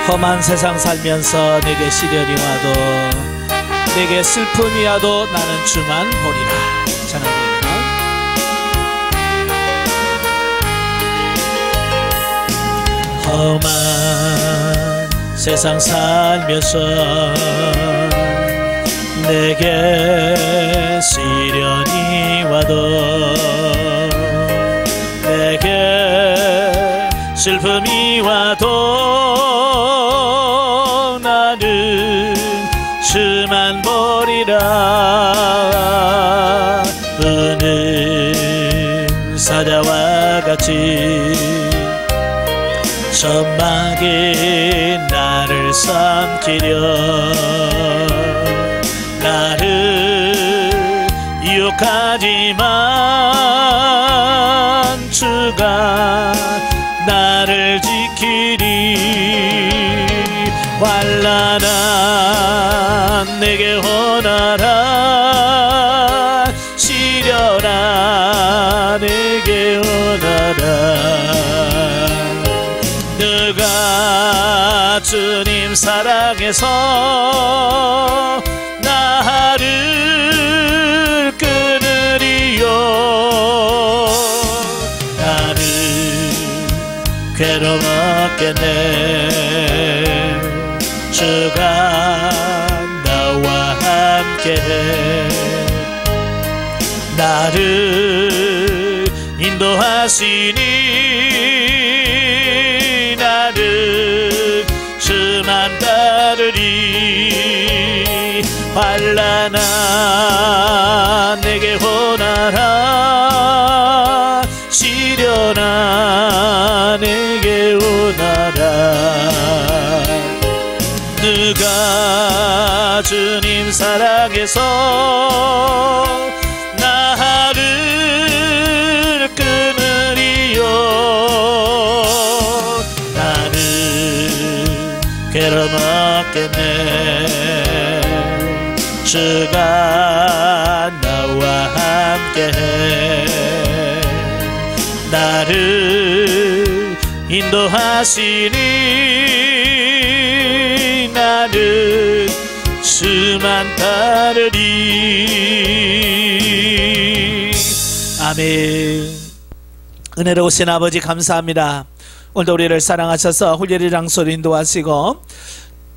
험한 세상 살면서 내게 시련이 와도 내게 슬픔이 와도 나는 주만 보리라. 찬양드립니다. 험한 세상 살면서 내게 시련이 와도 내게 슬픔이 와도 나는 주만 보리라. 은사자와 같이 천막이 나를 삼키려 나를 유혹하지만 주가 나를 지키리. 환난아 내게 오너라 시련아 내게 오너라. 너가 주님 사랑해서 나를 끊으리요. 나는 괴로움 없겠네. 주가 나와 함께해 나를 인도하시니 나는 주만 따르리. 환난아 내게 오너라 시련아 내게 오너라. 누가 주님 사랑해서 나를 끊으리요. 나는 괴로움 없겠네. 주가 나와 함께해 나를 인도하시니 나는 주만 따르리. 아멘. 은혜로우신 아버지 감사합니다. 오늘도 우리를 사랑하셔서 훌륭히 장소로 인도하시고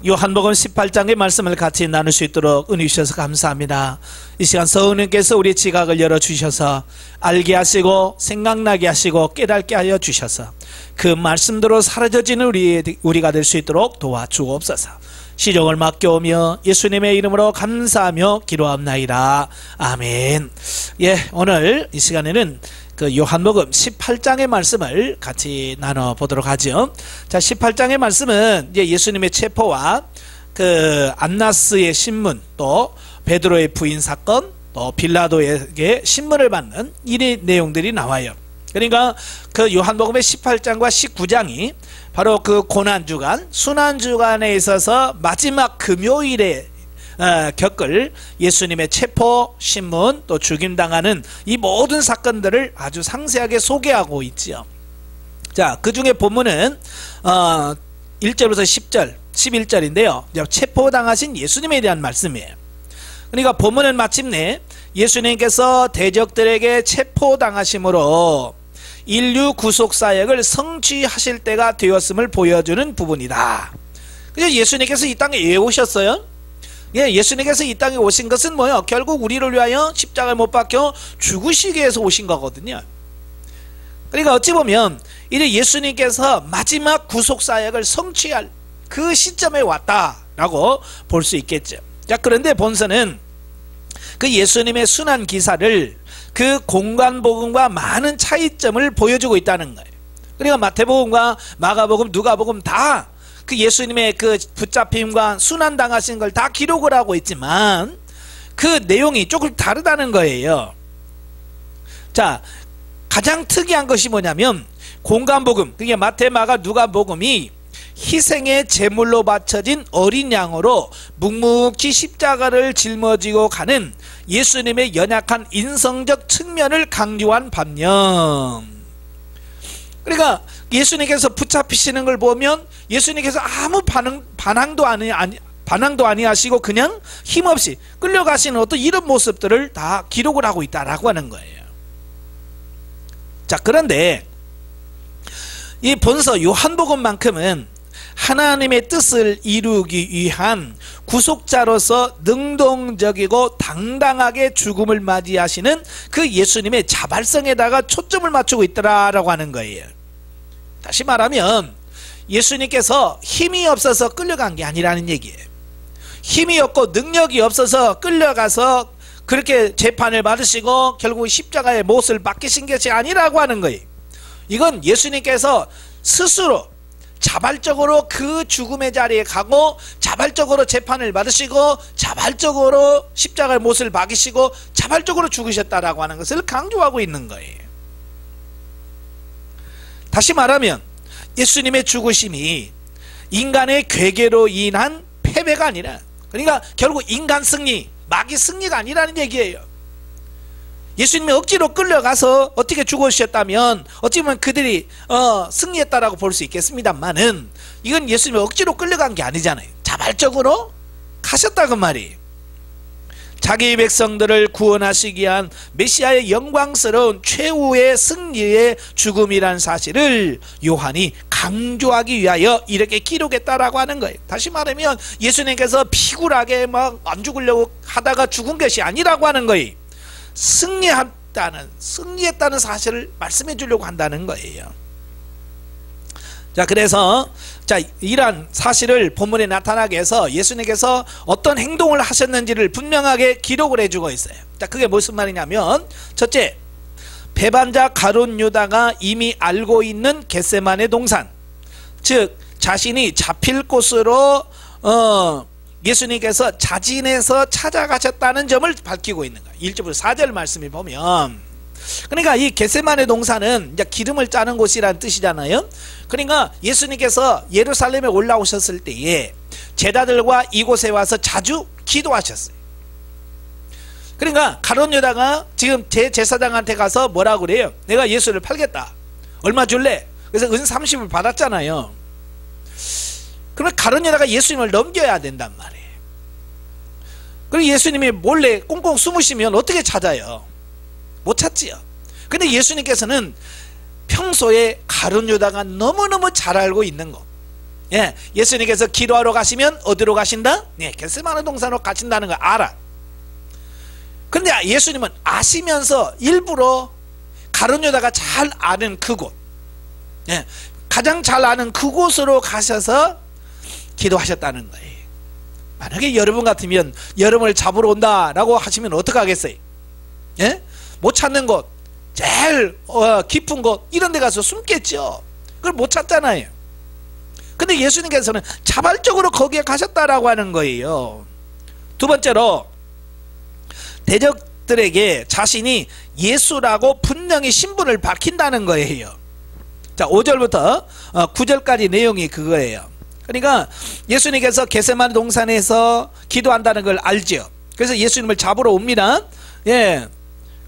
요한복음 18장의 말씀을 같이 나눌 수 있도록 은혜 주셔서 감사합니다. 이 시간 성령께서 우리 지각을 열어주셔서 알게 하시고 생각나게 하시고 깨닫게 하여 주셔서 그 말씀대로 사라져지는 우리가 될 수 있도록 도와주옵소서. 시종을 맡겨오며 예수님의 이름으로 감사하며 기도합나이다. 아멘. 오늘 이 시간에는 그 요한복음 18장의 말씀을 같이 나눠보도록 하죠. 자, 18장의 말씀은 이제 예수님의 체포와 그 안나스의 신문, 또 베드로의 부인 사건, 또 빌라도에게 신문을 받는 이 내용들이 나와요. 그러니까 그 요한복음의 18장과 19장이 바로 그 고난주간, 순환주간에 있어서 마지막 금요일에 겪을 예수님의 체포, 신문, 또 죽임당하는 이 모든 사건들을 아주 상세하게 소개하고 있지요. 자, 그 중에 본문은 1절부터 10절, 11절인데요. 체포당하신 예수님에 대한 말씀이에요. 그러니까 본문은 마침내 예수님께서 대적들에게 체포당하심으로 인류 구속사역을 성취하실 때가 되었음을 보여주는 부분이다. 그래서 예수님께서 이 땅에 왜 오셨어요? 예수님께서 이 땅에 오신 것은 뭐예요? 결국 우리를 위하여 십자가를 못 박혀 죽으시기 위해서 오신 거거든요. 그러니까 어찌 보면 이제 예수님께서 마지막 구속사역을 성취할 그 시점에 왔다라고 볼 수 있겠죠. 자, 그런데 본서는 그 예수님의 순환 기사를 그 공간복음과 많은 차이점을 보여주고 있다는 거예요. 그러니까 마태복음과 마가복음, 누가복음 다 그 예수님의 그 붙잡힘과 순환당하신 걸 다 기록을 하고 있지만 그 내용이 조금 다르다는 거예요. 자, 가장 특이한 것이 뭐냐면 공간복음, 그게 마태, 마가, 누가복음이 희생의 제물로 바쳐진 어린 양으로 묵묵히 십자가를 짊어지고 가는 예수님의 연약한 인성적 측면을 강조한 반면, 그러니까 예수님께서 붙잡히시는 걸 보면 예수님께서 아무 반항도 아니하시고 그냥 힘없이 끌려가시는 어떤 이런 모습들을 다 기록을 하고 있다라고 하는 거예요. 자, 그런데 이 본서 요한복음만큼은 하나님의 뜻을 이루기 위한 구속자로서 능동적이고 당당하게 죽음을 맞이하시는 그 예수님의 자발성에다가 초점을 맞추고 있더라라고 하는 거예요. 다시 말하면 예수님께서 힘이 없어서 끌려간 게 아니라는 얘기예요. 힘이 없고 능력이 없어서 끌려가서 그렇게 재판을 받으시고 결국 십자가의 못을 맡기신 것이 아니라고 하는 거예요. 이건 예수님께서 스스로 자발적으로 그 죽음의 자리에 가고 자발적으로 재판을 받으시고 자발적으로 십자가의 못을 박이시고 자발적으로 죽으셨다라고 하는 것을 강조하고 있는 거예요. 다시 말하면 예수님의 죽으심이 인간의 괴계로 인한 패배가 아니라, 그러니까 결국 인간 승리, 마귀 승리가 아니라는 얘기예요. 예수님이 억지로 끌려가서 어떻게 죽으셨다면 어찌 보면 그들이 승리했다라고 볼 수 있겠습니다만은 이건 예수님이 억지로 끌려간 게 아니잖아요. 자발적으로 가셨다고 말이에요. 자기 백성들을 구원하시기 위한 메시아의 영광스러운 최후의 승리의 죽음이라는 사실을 요한이 강조하기 위하여 이렇게 기록했다라고 하는 거예요. 다시 말하면 예수님께서 피굴하게 막 안 죽으려고 하다가 죽은 것이 아니라고 하는 거예요. 승리했다는 사실을 말씀해 주려고 한다는 거예요. 자, 그래서 이러한 사실을 본문에 나타나게 해서 예수님께서 어떤 행동을 하셨는지를 분명하게 기록을 해주고 있어요. 자, 그게 무슨 말이냐면, 첫째, 배반자 가룟 유다가 이미 알고 있는 겟세마네 동산, 즉 자신이 잡힐 곳으로 예수님께서 자진해서 찾아가셨다는 점을 밝히고 있는 거예요. 1절부터 4절 말씀을 보면, 그러니까 이 겟세마네 동산은 이제 기름을 짜는 곳이라는 뜻이잖아요. 그러니까 예수님께서 예루살렘에 올라오셨을 때에 제자들과 이곳에 와서 자주 기도하셨어요. 그러니까 가룟 유다가 지금 제사장한테 가서 뭐라고 그래요? 내가 예수를 팔겠다. 얼마 줄래? 그래서 은 30을 받았잖아요. 그러면 가룟 유다가 예수님을 넘겨야 된단 말이에요. 그리고 예수님이 몰래 꽁꽁 숨으시면 어떻게 찾아요? 못 찾지요. 근데 예수님께서는 평소에 가룟 유다가 너무너무 잘 알고 있는 것, 예수님께서 기도하러 가시면 어디로 가신다? 겟세마네 동산으로 가신다는 걸 알아. 근데 예수님은 아시면서 일부러 가룟 유다가 잘 아는 그곳, 가장 잘 아는 그곳으로 가셔서 기도하셨다는 거예요. 만약에 여러분 같으면 여러분을 잡으러 온다라고 하시면 어떡하겠어요? 못 찾는 곳, 제일 깊은 곳, 이런 데 가서 숨겠죠. 그걸 못 찾잖아요. 근데 예수님께서는 자발적으로 거기에 가셨다라고 하는 거예요. 두 번째로, 대적들에게 자신이 예수라고 분명히 신분을 밝힌다는 거예요. 자, 5절부터 9절까지 내용이 그거예요. 그러니까 예수님께서 겟세마네 동산에서 기도한다는 걸 알죠. 그래서 예수님을 잡으러 옵니다.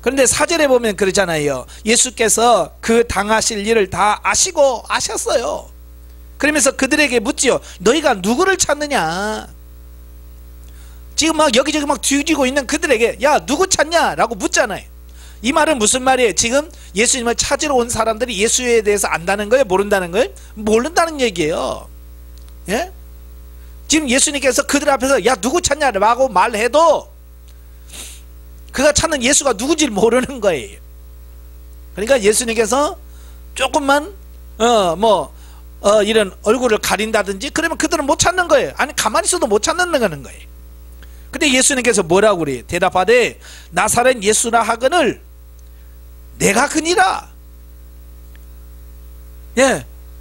그런데 4절에 보면 그러잖아요. 예수께서 그 당하실 일을 다 아시고 아셨어요. 그러면서 그들에게 묻지요. 너희가 누구를 찾느냐? 지금 막 여기저기 막 뒤지고 있는 그들에게 야, 누구 찾냐? 라고 묻잖아요. 이 말은 무슨 말이에요? 지금 예수님을 찾으러 온 사람들이 예수에 대해서 안다는 거예요? 모른다는 거예요? 모른다는 얘기예요. 지금 예수님께서 그들 앞에서 야, 누구 찾냐라고 말해도 그가 찾는 예수가 누군지 모르는 거예요. 그러니까 예수님께서 조금만 이런 얼굴을 가린다든지 그러면 그들은 못 찾는 거예요. 아니, 가만히 있어도 못 찾는 거예요. 근데 예수님께서 뭐라고 그래요? 대답하되 나사렛 예수라 하거늘 내가 그니라.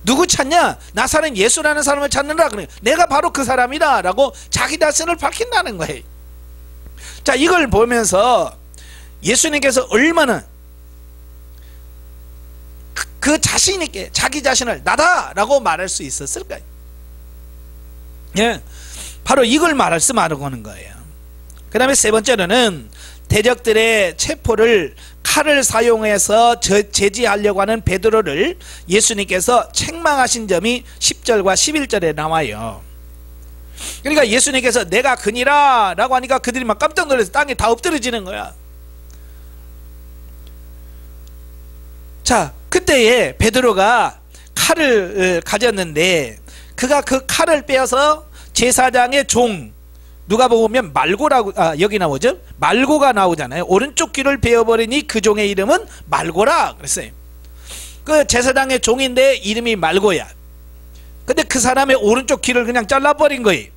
누구 찾냐? 나사렛 예수라는 사람을 찾느라. 그래, 내가 바로 그 사람이다 라고 자기 자신을 밝힌다는 거예요. 자, 이걸 보면서 예수님께서 얼마나 그 자신 있게 자기 자신을 나다 라고 말할 수 있었을까요? 바로 이걸 말씀하려고 하는 거예요. 그 다음에 세 번째로는 대적들의 체포를 칼을 사용해서 제지하려고 하는 베드로를 예수님께서 책망하신 점이 10절과 11절에 나와요. 그러니까 예수님께서 내가 그니라 라고 하니까 그들이 막 깜짝 놀라서 땅에 다 엎드려지는 거야. 자, 그때에 베드로가 칼을 가졌는데 그가 그 칼을 빼어서 제사장의 종, 누가 보면 말고라고, 여기 나오죠? 말고가 나오잖아요. 오른쪽 귀를 베어버리니 그 종의 이름은 말고라 그랬어요. 그 제사장의 종인데 이름이 말고야. 근데 그 사람의 오른쪽 귀를 그냥 잘라버린 거예요.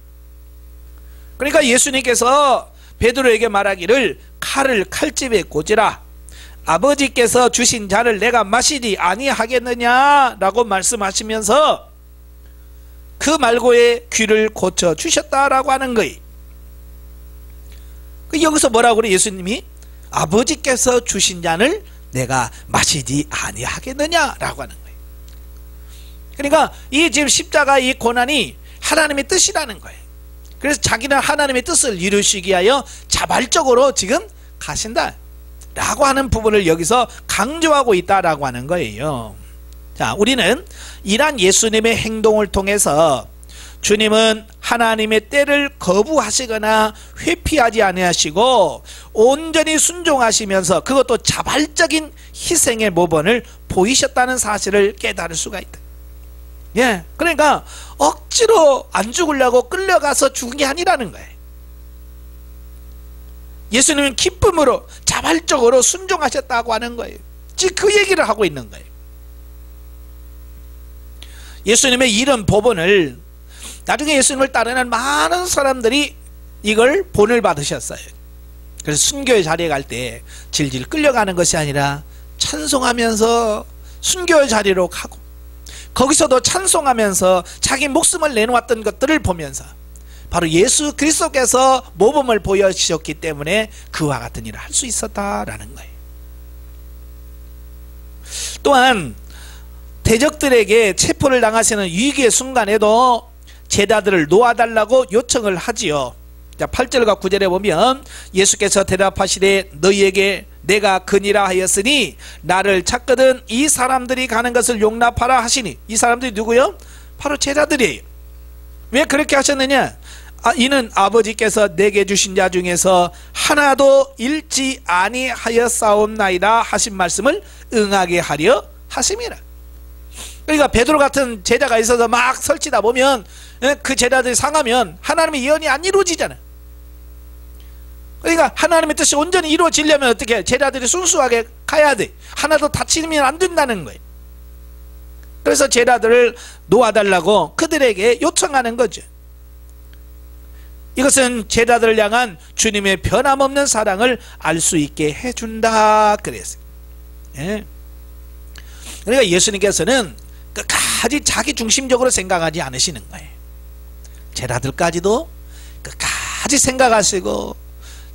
그러니까 예수님께서 베드로에게 말하기를 칼을 칼집에 꽂으라. 아버지께서 주신 잔을 내가 마시지 아니하겠느냐 라고 말씀하시면서 그 말고의 귀를 고쳐주셨다라고 하는 거예요. 여기서 뭐라고 그래? 예수님이 아버지께서 주신 잔을 내가 마시지 아니하겠느냐 라고 하는 거예요. 그러니까 이 지금 십자가 이 고난이 하나님의 뜻이라는 거예요. 그래서 자기는 하나님의 뜻을 이루시기 위하여 자발적으로 지금 가신다 라고 하는 부분을 여기서 강조하고 있다라고 하는 거예요. 자, 우리는 이러한 예수님의 행동을 통해서 주님은 하나님의 때를 거부하시거나 회피하지 아니하시고 온전히 순종하시면서 그것도 자발적인 희생의 모범을 보이셨다는 사실을 깨달을 수가 있다. 예, 그러니까 억지로 안 죽으려고 끌려가서 죽은 게 아니라는 거예요. 예수님은 기쁨으로 자발적으로 순종하셨다고 하는 거예요. 지금 그 얘기를 하고 있는 거예요. 예수님의 이런 법원을 나중에 예수님을 따르는 많은 사람들이 이걸 본을 받으셨어요. 그래서 순교의 자리에 갈 때 질질 끌려가는 것이 아니라 찬송하면서 순교의 자리로 가고 거기서도 찬송하면서 자기 목숨을 내놓았던 것들을 보면서 바로 예수 그리스도께서 모범을 보여주셨기 때문에 그와 같은 일을 할 수 있었다라는 거예요. 또한 대적들에게 체포를 당하시는 위기의 순간에도 제자들을 놓아달라고 요청을 하지요. 자, 8절과 9절에 보면 예수께서 대답하시되 너희에게 내가 그니라 하였으니 나를 찾거든 이 사람들이 가는 것을 용납하라 하시니, 이 사람들이 누구요? 바로 제자들이에요. 왜 그렇게 하셨느냐? 이는 아버지께서 내게 주신 자 중에서 하나도 잃지 아니하였사옵나이다 하신 말씀을 응하게 하려 하심이라. 그러니까 베드로 같은 제자가 있어서 막 설치다 보면 그 제자들이 상하면 하나님의 예언이 안 이루어지잖아요. 그러니까 하나님의 뜻이 온전히 이루어지려면 어떻게 해요? 제자들이 순수하게 가야 돼. 하나도 다치면 안 된다는 거예요. 그래서 제자들을 놓아달라고 그들에게 요청하는 거죠. 이것은 제자들을 향한 주님의 변함없는 사랑을 알 수 있게 해준다 그랬어요. 예. 그러니까 예수님께서는 끝까지 자기 중심적으로 생각하지 않으시는 거예요. 제자들까지도 끝까지 생각하시고,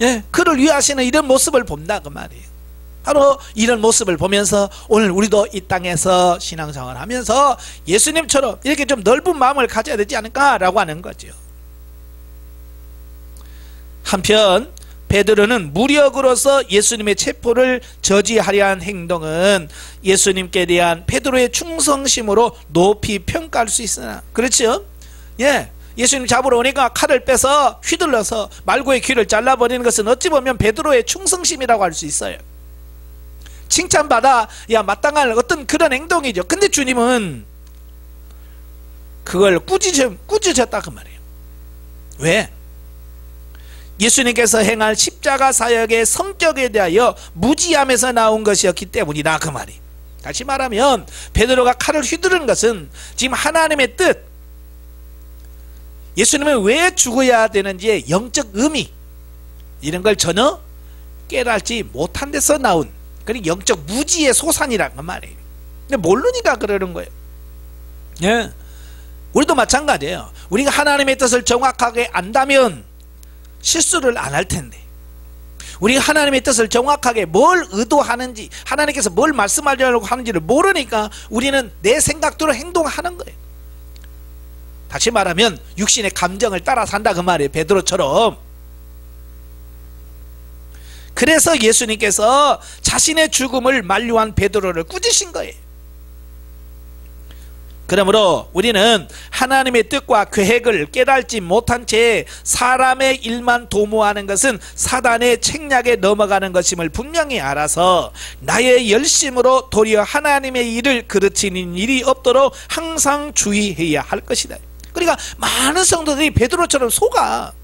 예, 그를 위하시는 이런 모습을 본다 그 말이에요. 바로 이런 모습을 보면서 오늘 우리도 이 땅에서 신앙생활을 하면서 예수님처럼 이렇게 좀 넓은 마음을 가져야 되지 않을까라고 하는 거죠. 한편 베드로는 무력으로서 예수님의 체포를 저지하려 한 행동은 예수님께 대한 베드로의 충성심으로 높이 평가할 수 있으나, 그렇죠? 예, 예수님 잡으러 오니까 칼을 빼서 휘둘러서 말고의 귀를 잘라버리는 것은 어찌 보면 베드로의 충성심이라고 할 수 있어요. 칭찬받아 야 마땅할 어떤 그런 행동이죠. 근데 주님은 그걸 꾸짖으셨다 그 말이에요. 왜? 예수님께서 행할 십자가 사역의 성격에 대하여 무지함에서 나온 것이었기 때문이다 그 말이. 다시 말하면 베드로가 칼을 휘두른 것은 지금 하나님의 뜻, 예수님은 왜 죽어야 되는지의 영적 의미, 이런 걸 전혀 깨달지 못한 데서 나온 그런 영적 무지의 소산이란 그 말이에요. 근데 모르니까 그러는 거예요. 예, 우리도 마찬가지예요. 우리가 하나님의 뜻을 정확하게 안다면 실수를 안 할 텐데, 우리가 하나님의 뜻을 정확하게 뭘 의도하는지, 하나님께서 뭘 말씀하려고 하는지를 모르니까 우리는 내 생각대로 행동하는 거예요. 다시 말하면 육신의 감정을 따라 산다 그 말이에요. 베드로처럼. 그래서 예수님께서 자신의 죽음을 만류한 베드로를 꾸짖으신 거예요. 그러므로 우리는 하나님의 뜻과 계획을 깨달지 못한 채 사람의 일만 도모하는 것은 사단의 책략에 넘어가는 것임을 분명히 알아서 나의 열심으로 도리어 하나님의 일을 그르치는 일이 없도록 항상 주의해야 할 것이다. 그러니까 많은 성도들이 베드로처럼 속아.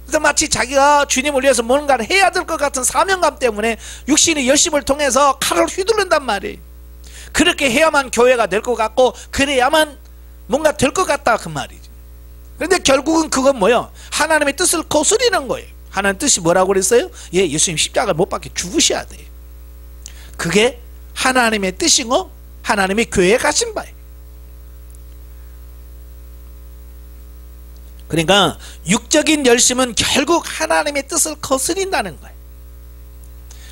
그러니까 마치 자기가 주님을 위해서 뭔가를 해야 될 것 같은 사명감 때문에 육신의 열심을 통해서 칼을 휘두른단 말이에요. 그렇게 해야만 교회가 될 것 같고 그래야만 뭔가 될 것 같다 그 말이죠. 그런데 결국은 그건 뭐예요? 하나님의 뜻을 거스리는 거예요. 하나님 뜻이 뭐라고 그랬어요? 예, 예수님 십자가를 못 박혀 죽으셔야 돼요. 그게 하나님의 뜻이고 하나님의 교회에 가신 바예요. 그러니까 육적인 열심은 결국 하나님의 뜻을 거스린다는 거예요.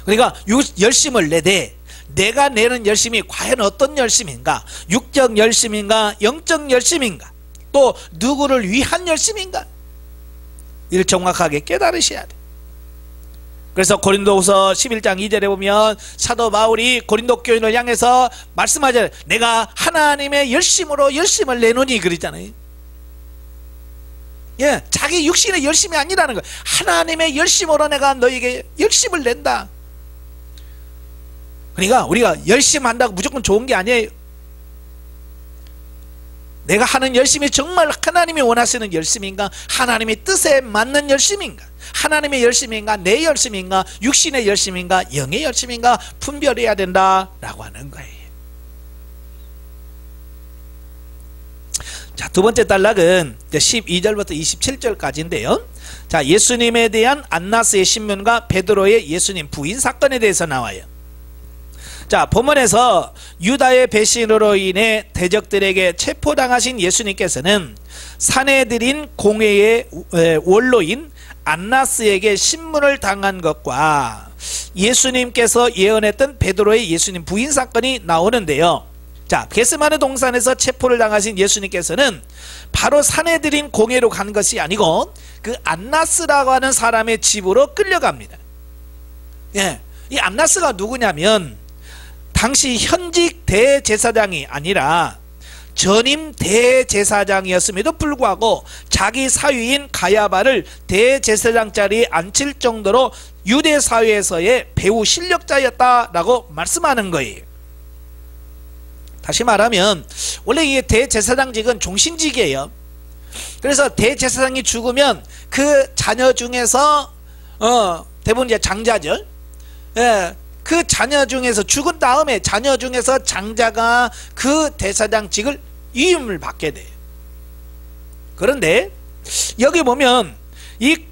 그러니까 열심을 내되 내가 내는 열심이 과연 어떤 열심인가? 육적 열심인가? 영적 열심인가? 또 누구를 위한 열심인가? 이를 정확하게 깨달으셔야 돼. 그래서 고린도후서 11장 2절에 보면 사도 바울이 고린도 교인을 향해서 말씀하잖아요. 내가 하나님의 열심으로 열심을 내노니 그러잖아요. 예, 자기 육신의 열심이 아니라는 거예요. 하나님의 열심으로 내가 너에게 열심을 낸다. 그러니까 우리가 열심히 한다고 무조건 좋은 게 아니에요. 내가 하는 열심이 정말 하나님이 원하시는 열심인가? 하나님의 뜻에 맞는 열심인가? 하나님의 열심인가? 내 열심인가? 육신의 열심인가? 영의 열심인가? 분별해야 된다라고 하는 거예요. 자, 두 번째 단락은 12절부터 27절까지인데요. 자, 예수님에 대한 안나스의 신문과 베드로의 예수님 부인 사건에 대해서 나와요. 자, 본문에서 유다의 배신으로 인해 대적들에게 체포당하신 예수님께서는 사내들인 공회의 원로인 안나스에게 신문을 당한 것과 예수님께서 예언했던 베드로의 예수님 부인 사건이 나오는데요. 자, 겟세마네 동산에서 체포를 당하신 예수님께서는 바로 사내들인 공회로 간 것이 아니고 그 안나스라고 하는 사람의 집으로 끌려갑니다. 예, 이 안나스가 누구냐면 당시 현직 대제사장이 아니라 전임 대제사장이었음에도 불구하고 자기 사위인 가야바를 대제사장 자리에 앉힐 정도로 유대 사회에서의 배우 실력자였다라고 말씀하는 거예요. 다시 말하면 원래 이 대제사장직은 종신직이에요. 그래서 대제사장이 죽으면 그 자녀 중에서 대부분 이제 장자죠. 예, 그 자녀 중에서 죽은 다음에 자녀 중에서 장자가 그 대제사장직을 위임을 받게 돼요. 그런데 여기 보면 이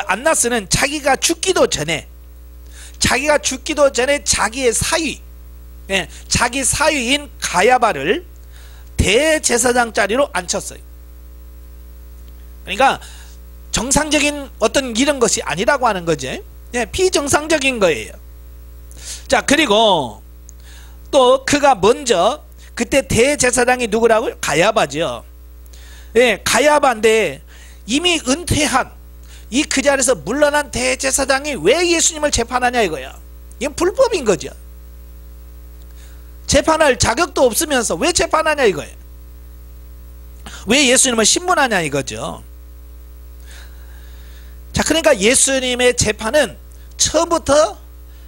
안나스는 자기가 죽기도 전에 자기의 사위, 자기 사위인 가야바를 대제사장 자리로 앉혔어요. 그러니까 정상적인 어떤 이런 것이 아니라고 하는 거죠. 비정상적인 거예요. 자, 그리고 또 그가 먼저 그때 대제사장이 누구라고요? 가야바죠. 예, 가야바인데 이미 은퇴한 이 그 자리에서 물러난 대제사장이 왜 예수님을 재판하냐 이거야. 이건 불법인 거죠. 재판할 자격도 없으면서 왜 재판하냐 이거예요. 왜 예수님을 신문하냐 이거죠. 자, 그러니까 예수님의 재판은 처음부터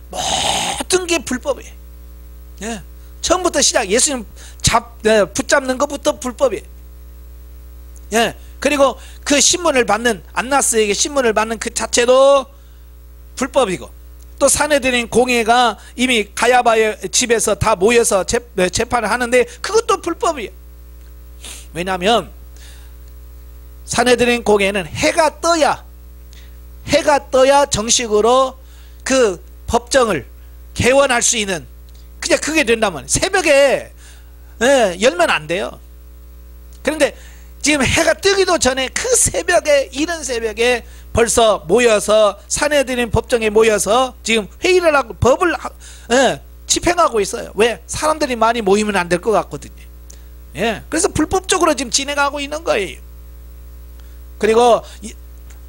모든 게 불법이에요. 예, 처음부터 시작. 예수님 붙잡는 것부터 불법이에요. 예, 그리고 그 신문을 받는 안나스에게 신문을 받는 그 자체도 불법이고, 또 사내들인 공회가 이미 가야바의 집에서 다 모여서 재판을 하는데 그것도 불법이에요. 왜냐하면 사내들인 공회는 해가 떠야 정식으로 그 법정을 개원할 수 있는, 그냥 그게 된다면 새벽에 열면 안 돼요. 그런데 지금 해가 뜨기도 전에 그 새벽에, 이른 새벽에 벌써 모여서 사내들인 법정에 모여서 지금 회의를 하고 법을 집행하고 있어요. 왜? 사람들이 많이 모이면 안 될 것 같거든요. 예, 그래서 불법적으로 지금 진행하고 있는 거예요. 그리고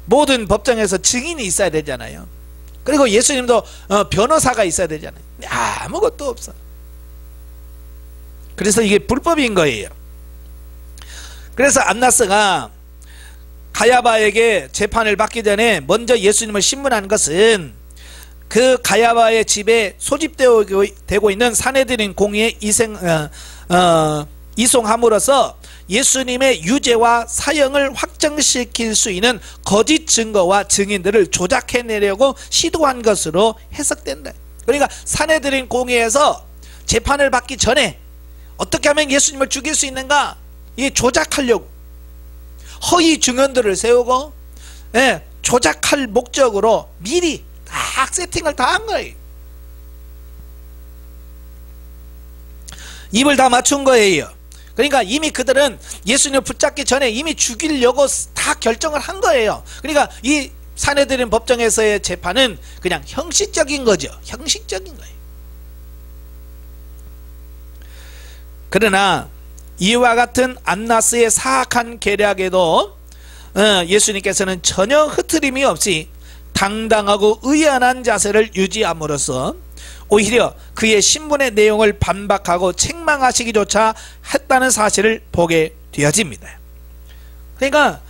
모든 법정에서 증인이 있어야 되잖아요. 그리고 예수님도 변호사가 있어야 되잖아요. 아무것도 없어. 그래서 이게 불법인 거예요. 그래서 안나스가 가야바에게 재판을 받기 전에 먼저 예수님을 신문한 것은 그 가야바의 집에 소집되고 있는 사내들인 공의에 이송함으로써 예수님의 유죄와 사형을 확정시킬 수 있는 거짓 증거와 증인들을 조작해내려고 시도한 것으로 해석된다. 그러니까 사내들인 공의에서 재판을 받기 전에 어떻게 하면 예수님을 죽일 수 있는가, 이 조작하려고 허위 증언들을 세우고 조작할 목적으로 미리 딱 세팅을 다 한 거예요. 입을 다 맞춘 거예요. 그러니까 이미 그들은 예수님을 붙잡기 전에 이미 죽이려고 다 결정을 한 거예요. 그러니까 이 사내들인 법정에서의 재판은 그냥 형식적인 거죠. 형식적인 거예요. 그러나 이와 같은 안나스의 사악한 계략에도 예수님께서는 전혀 흐트림이 없이 당당하고 의연한 자세를 유지함으로써 오히려 그의 신문의 내용을 반박하고 책망하시기조차 했다는 사실을 보게 되어집니다. 그러니까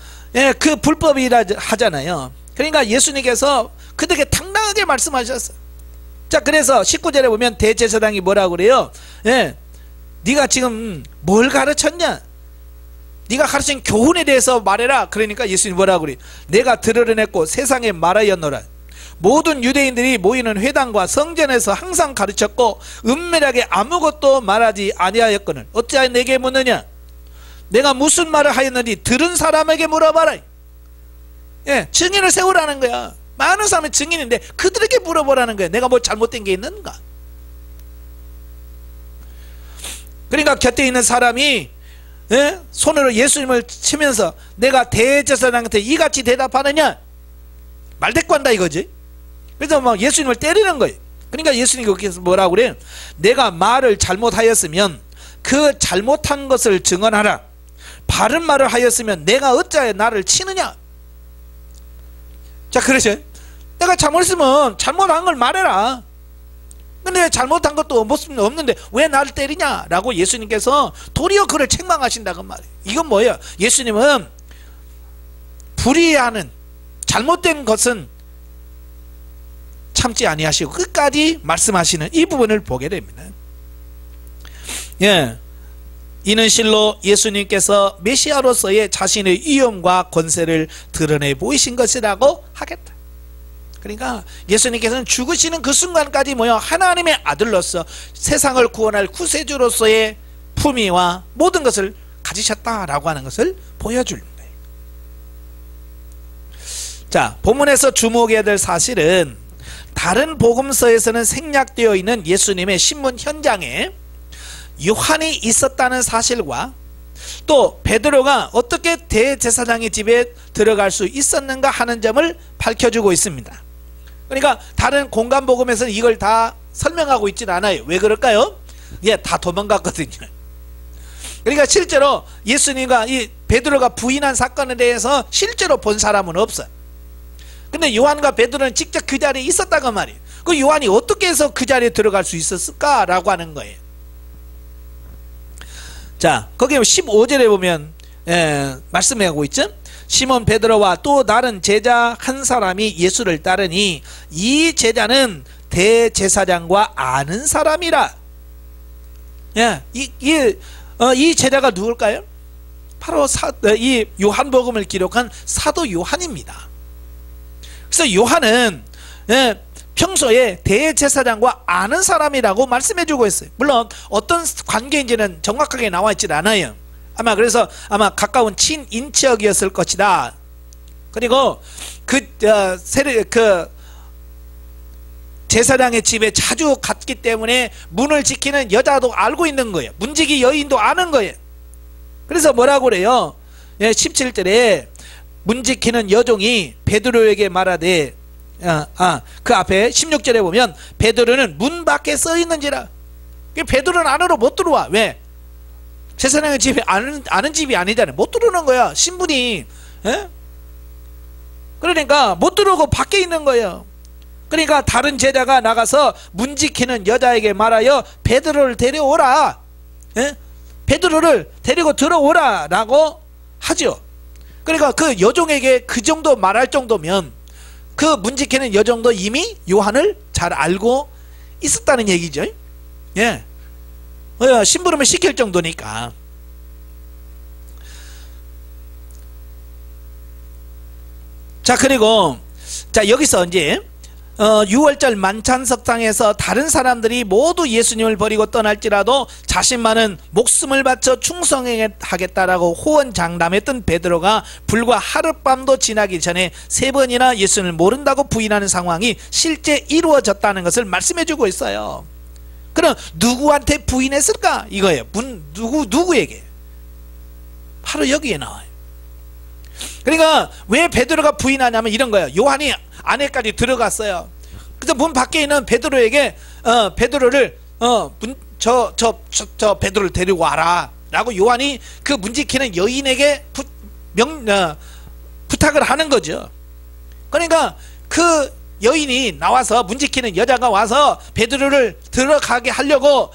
그 불법이라 하잖아요. 그러니까 예수님께서 그들에게 당당하게 말씀하셨어요. 자, 그래서 19절에 보면 대제사장이 뭐라고 그래요? 네가 지금 뭘 가르쳤냐? 네가 가르친 교훈에 대해서 말해라. 그러니까 예수님이 뭐라고 그래? 내가 드러냈고 세상에 말하였노라. 모든 유대인들이 모이는 회당과 성전에서 항상 가르쳤고 은밀하게 아무것도 말하지 아니하였거늘 어찌하여 내게 묻느냐? 내가 무슨 말을 하였는지 들은 사람에게 물어봐라. 증인을 세우라는 거야. 많은 사람이 증인인데 그들에게 물어보라는 거야. 내가 뭐 잘못된 게 있는가? 그러니까 곁에 있는 사람이 손으로 예수님을 치면서 내가 대제사장한테 이같이 대답하느냐? 말대꾸한다 이거지. 그래서 막 예수님을 때리는 거예요. 그러니까 예수님이 거기서 뭐라고 그래요? 내가 말을 잘못하였으면 그 잘못한 것을 증언하라. 바른 말을 하였으면 내가 어찌하여 나를 치느냐? 자, 그러죠. 내가 잘못했으면 잘못한 걸 말해라. 근데 잘못한 것도 없는데 왜 나를 때리냐? 라고 예수님께서 도리어 그를 책망하신다고 말이에요. 이건 뭐예요? 예수님은 불의하는 잘못된 것은 참지 아니하시고 끝까지 말씀하시는 이 부분을 보게 됩니다. 이는 실로 예수님께서 메시아로서의 자신의 위엄과 권세를 드러내 보이신 것이라고 하겠다. 그러니까 예수님께서는 죽으시는 그 순간까지 하나님의 아들로서 세상을 구원할 구세주로서의 품위와 모든 것을 가지셨다라고 하는 것을 보여줍니다. 자, 본문에서 주목해야 될 사실은 다른 복음서에서는 생략되어 있는 예수님의 신문 현장에 요한이 있었다는 사실과 또 베드로가 어떻게 대제사장의 집에 들어갈 수 있었는가 하는 점을 밝혀주고 있습니다. 그러니까 다른 공간 복음에서는 이걸 다 설명하고 있지는 않아요. 왜 그럴까요? 다 도망갔거든요. 그러니까 실제로 예수님과 이 베드로가 부인한 사건에 대해서 실제로 본 사람은 없어요. 근데 요한과 베드로는 직접 그 자리에 있었다고 말이에요. 그 요한이 어떻게 해서 그 자리에 들어갈 수 있었을까라고 하는 거예요. 자, 거기 15절에 보면 말씀하고 있죠. 시몬 베드로와 또 다른 제자 한 사람이 예수를 따르니 이 제자는 대제사장과 아는 사람이라. 이 제자가 누굴까요? 바로 이 요한복음을 기록한 사도 요한입니다. 그래서 요한은 평소에 대제사장과 아는 사람이라고 말씀해주고 있어요. 물론 어떤 관계인지는 정확하게 나와 있지 않아요. 그래서 아마 가까운 친인척이었을 것이다. 그리고 그 제사장의 집에 자주 갔기 때문에 문을 지키는 여자도 알고 있는 거예요. 문지기 여인도 아는 거예요. 그래서 뭐라고 그래요? 17절에 문 지키는 여종이 베드로에게 말하되 그 앞에 16절에 보면 베드로는 문 밖에 서 있는지라. 베드로는 안으로 못 들어와. 왜? 제사장의 집에 아는 집이 아니잖아요. 못 들어오는 거야. 신분이. 그러니까 못 들어오고 밖에 있는 거예요. 그러니까 다른 제자가 나가서 문 지키는 여자에게 말하여 베드로를 데려오라. 예? 베드로를 데리고 들어오라 라고 하죠. 그러니까 그 여종에게 그 정도 말할 정도면 그 문 지키는 여종도 이미 요한을 잘 알고 있었다는 얘기죠. 예. 심부름을 시킬 정도니까. 자, 그리고 자, 여기서 이제 6월절 만찬석상에서 다른 사람들이 모두 예수님을 버리고 떠날지라도 자신만은 목숨을 바쳐 충성하겠다라고 호언장담했던 베드로가 불과 하룻밤도 지나기 전에 3번이나 예수님을 모른다고 부인하는 상황이 실제 이루어졌다는 것을 말씀해주고 있어요. 그럼 누구한테 부인했을까? 이거예요. 누구에게? 바로 여기에 나와요. 그러니까 왜 베드로가 부인하냐면 이런 거예요. 요한이 안에까지 들어갔어요. 그래서 문 밖에 있는 베드로에게 베드로를 베드로를 데리고 와라 라고 요한이 그 문 지키는 여인에게 부탁을 하는 거죠. 그러니까 그 여인이 나와서, 문 지키는 여자가 와서 베드로를 들어가게 하려고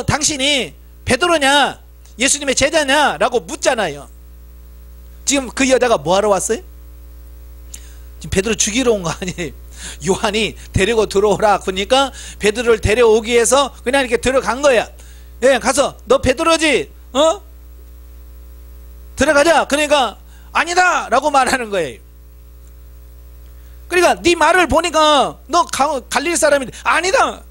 당신이 베드로냐 예수님의 제자냐 라고 묻잖아요. 지금 그 여자가 뭐하러 왔어요? 지금 베드로 죽이러 온 거 아니에요. 요한이 데리고 들어오라 그러니까 베드로를 데려오기 위해서 그냥 이렇게 들어간 거야. 예, 가서 너 베드로지? 들어가자. 그러니까 아니다 라고 말하는 거예요. 그러니까 네 말을 보니까 너 갈릴리 사람인데 아니다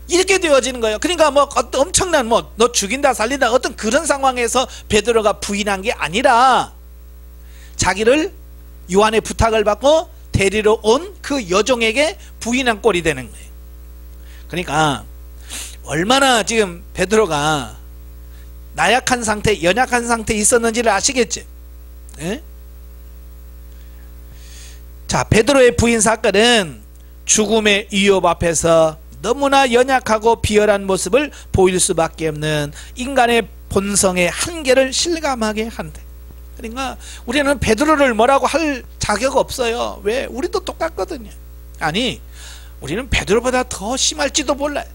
이렇게 되어지는 거예요. 그러니까 뭐 엄청난 너 죽인다 살린다 어떤 그런 상황에서 베드로가 부인한 게 아니라 자기를 요한의 부탁을 받고 데리러 온 그 여종에게 부인한 꼴이 되는 거예요. 그러니까 얼마나 지금 베드로가 나약한 상태, 연약한 상태에 있었는지를 아시겠죠? 예? 자, 베드로의 부인 사건은 죽음의 위협 앞에서 너무나 연약하고 비열한 모습을 보일 수밖에 없는 인간의 본성의 한계를 실감하게 한다. 그러니까 우리는 베드로를 뭐라고 할 자격 없어요. 왜? 우리도 똑같거든요. 아니, 우리는 베드로보다 더 심할지도 몰라요.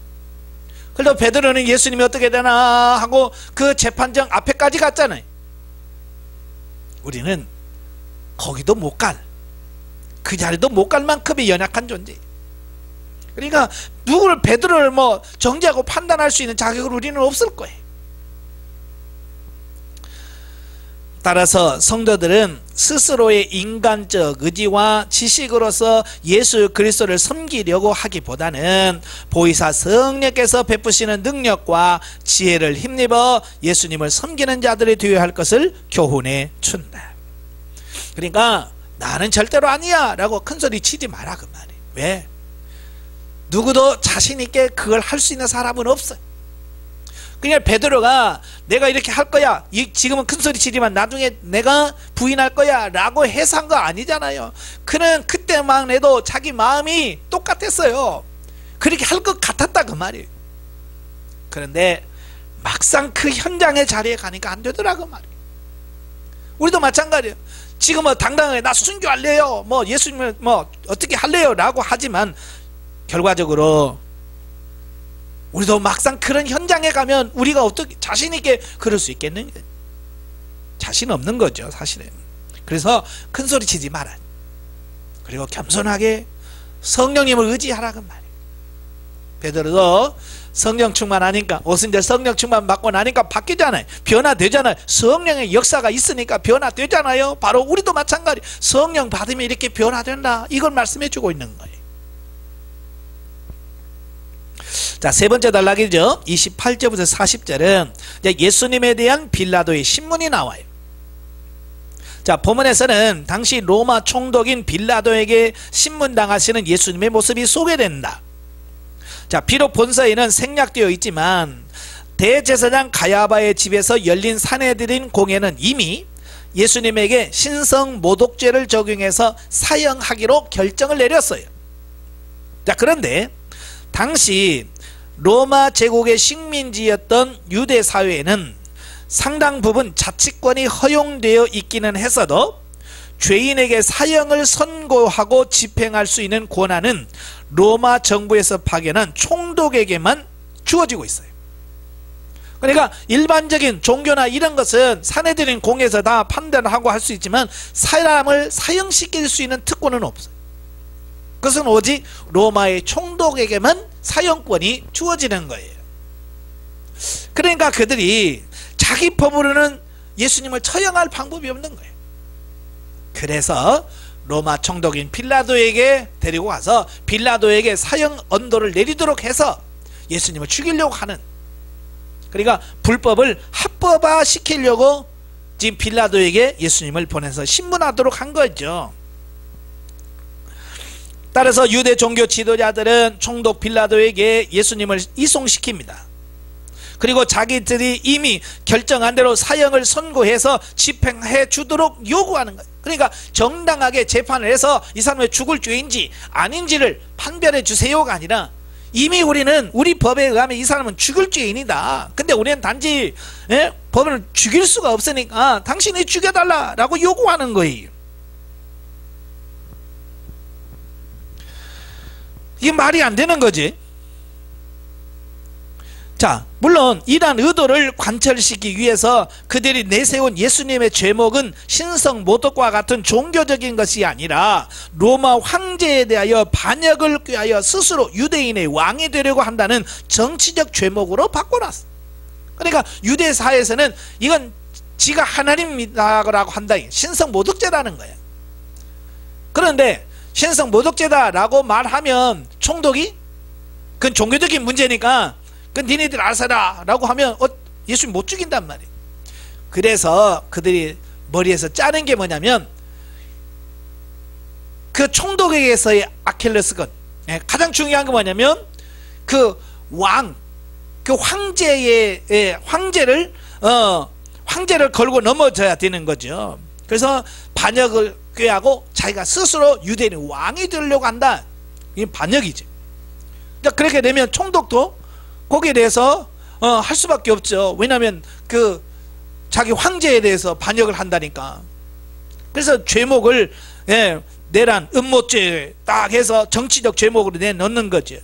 그래도 베드로는 예수님이 어떻게 되나 하고 그 재판정 앞에까지 갔잖아요. 우리는 거기도 못 갈, 그 자리도 못 갈 만큼의 연약한 존재. 그러니까 누구를 베드로를 정죄하고 판단할 수 있는 자격은 우리는 없을 거예요. 따라서 성도들은 스스로의 인간적 의지와 지식으로서 예수 그리스도를 섬기려고 하기보다는 보이사 성령께서 베푸시는 능력과 지혜를 힘입어 예수님을 섬기는 자들이 되어야 할 것을 교훈해 준다. 그러니까 나는 절대로 아니야 라고 큰소리 치지 마라 그 말이에요. 왜? 누구도 자신 있게 그걸 할 수 있는 사람은 없어요. 그냥 베드로가 내가 이렇게 할 거야, 지금은 큰소리 치지만 나중에 내가 부인할 거야 라고 해서 한 거 아니잖아요. 그는 그때만 해도 자기 마음이 똑같았어요. 그렇게 할 것 같았다 그 말이에요. 그런데 막상 그 현장의 자리에 가니까 안 되더라 그 말이에요. 우리도 마찬가지예요. 지금 당당하게 나 순교할래요, 예수님을 어떻게 할래요 라고 하지만 결과적으로 우리도 막상 그런 현장에 가면 우리가 어떻게 자신 있게 그럴 수 있겠는가? 자신 없는 거죠 사실은. 그래서 큰 소리 치지 마라. 그리고 겸손하게 성령님을 의지하라 그 말이에요. 베드로도 성령 충만하니까, 오순절 성령 충만 받고 나니까 바뀌잖아요. 변화되잖아요. 성령의 역사가 있으니까 변화되잖아요. 바로 우리도 마찬가지. 성령 받으면 이렇게 변화된다, 이걸 말씀해 주고 있는 거예요. 자, 세 번째 단락이죠. 28절부터 40절은 예수님에 대한 빌라도의 신문이 나와요. 자, 본문에서는 당시 로마 총독인 빌라도에게 신문당하시는 예수님의 모습이 소개된다. 자, 비록 본서에는 생략되어 있지만 대제사장 가야바의 집에서 열린 사내들인 공회는 이미 예수님에게 신성 모독죄를 적용해서 사형하기로 결정을 내렸어요. 자, 그런데 당시 로마 제국의 식민지였던 유대 사회에는 상당 부분 자치권이 허용되어 있기는 했어도 죄인에게 사형을 선고하고 집행할 수 있는 권한은 로마 정부에서 파견한 총독에게만 주어지고 있어요. 그러니까 일반적인 종교나 이런 것은 사내들인 공에서 다 판단하고 할 수 있지만 사람을 사형시킬 수 있는 특권은 없어요. 그것은 오직 로마의 총독에게만 사형권이 주어지는 거예요. 그러니까 그들이 자기 법으로는 예수님을 처형할 방법이 없는 거예요. 그래서 로마 총독인 빌라도에게 데리고 가서 빌라도에게 사형 언도를 내리도록 해서 예수님을 죽이려고 하는, 그러니까 불법을 합법화 시키려고 지금 빌라도에게 예수님을 보내서 신문하도록 한 거죠. 따라서 유대 종교 지도자들은 총독 빌라도에게 예수님을 이송시킵니다. 그리고 자기들이 이미 결정한 대로 사형을 선고해서 집행해 주도록 요구하는 거예요. 그러니까 정당하게 재판을 해서 이 사람이 죽을 죄인지 아닌지를 판별해 주세요가 아니라 이미 우리는 우리 법에 의하면 이 사람은 죽을 죄인이다. 근데 우리는 단지 법을 죽일 수가 없으니까 당신이 죽여달라라고 요구하는 거예요. 이게 말이 안 되는 거지. 자, 물론 이러한 의도를 관철시키기 위해서 그들이 내세운 예수님의 죄목은 신성 모독과 같은 종교적인 것이 아니라 로마 황제에 대하여 반역을 꾀하여 스스로 유대인의 왕이 되려고 한다는 정치적 죄목으로 바꿔놨어. 그러니까 유대 사회에서는 이건 지가 하나님이라고 한다, 신성 모독죄라는 거야. 그런데 신성 모독죄다라고 말하면 총독이 그건 종교적인 문제니까 그건 니네들 알아서 해라 라고 하면 예수님 못 죽인단 말이에요. 그래서 그들이 머리에서 짜는 게 뭐냐면 그 총독에게서의 아킬레스건, 가장 중요한 게 뭐냐면 그 왕, 그 황제의 황제를 걸고 넘어져야 되는 거죠. 그래서 반역을 꾀하고 자기가 스스로 유대인의 왕이 되려고 한다. 이게 반역이지. 그러니까 그렇게 되면 총독도 거기에 대해서 할 수밖에 없죠. 왜냐하면 그 자기 황제에 대해서 반역을 한다니까. 그래서 죄목을 내란 음모죄 딱 해서 정치적 죄목으로 내놓는 거죠.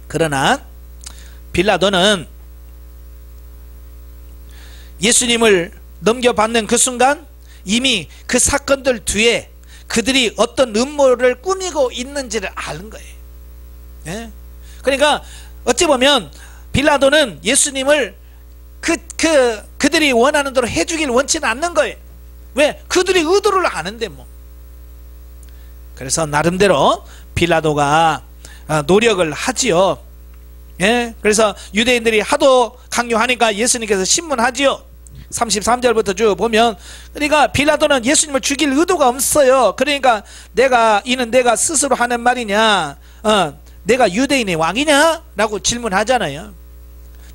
그러나 빌라도는 예수님을 넘겨받는 그 순간 이미 그 사건들 뒤에 그들이 어떤 음모를 꾸미고 있는지를 아는 거예요. 그러니까 어찌 보면 빌라도는 예수님을 그들이 원하는 대로 해주길 원치는 않는 거예요. 왜? 그들이 의도를 아는데 뭐. 그래서 나름대로 빌라도가 노력을 하지요. 그래서 유대인들이 하도 강요하니까 예수님께서 신문하지요. 33절부터 쭉 보면, 그러니까 빌라도는 예수님을 죽일 의도가 없어요. 그러니까 이는 내가 스스로 하는 말이냐, 내가 유대인의 왕이냐? 라고 질문하잖아요.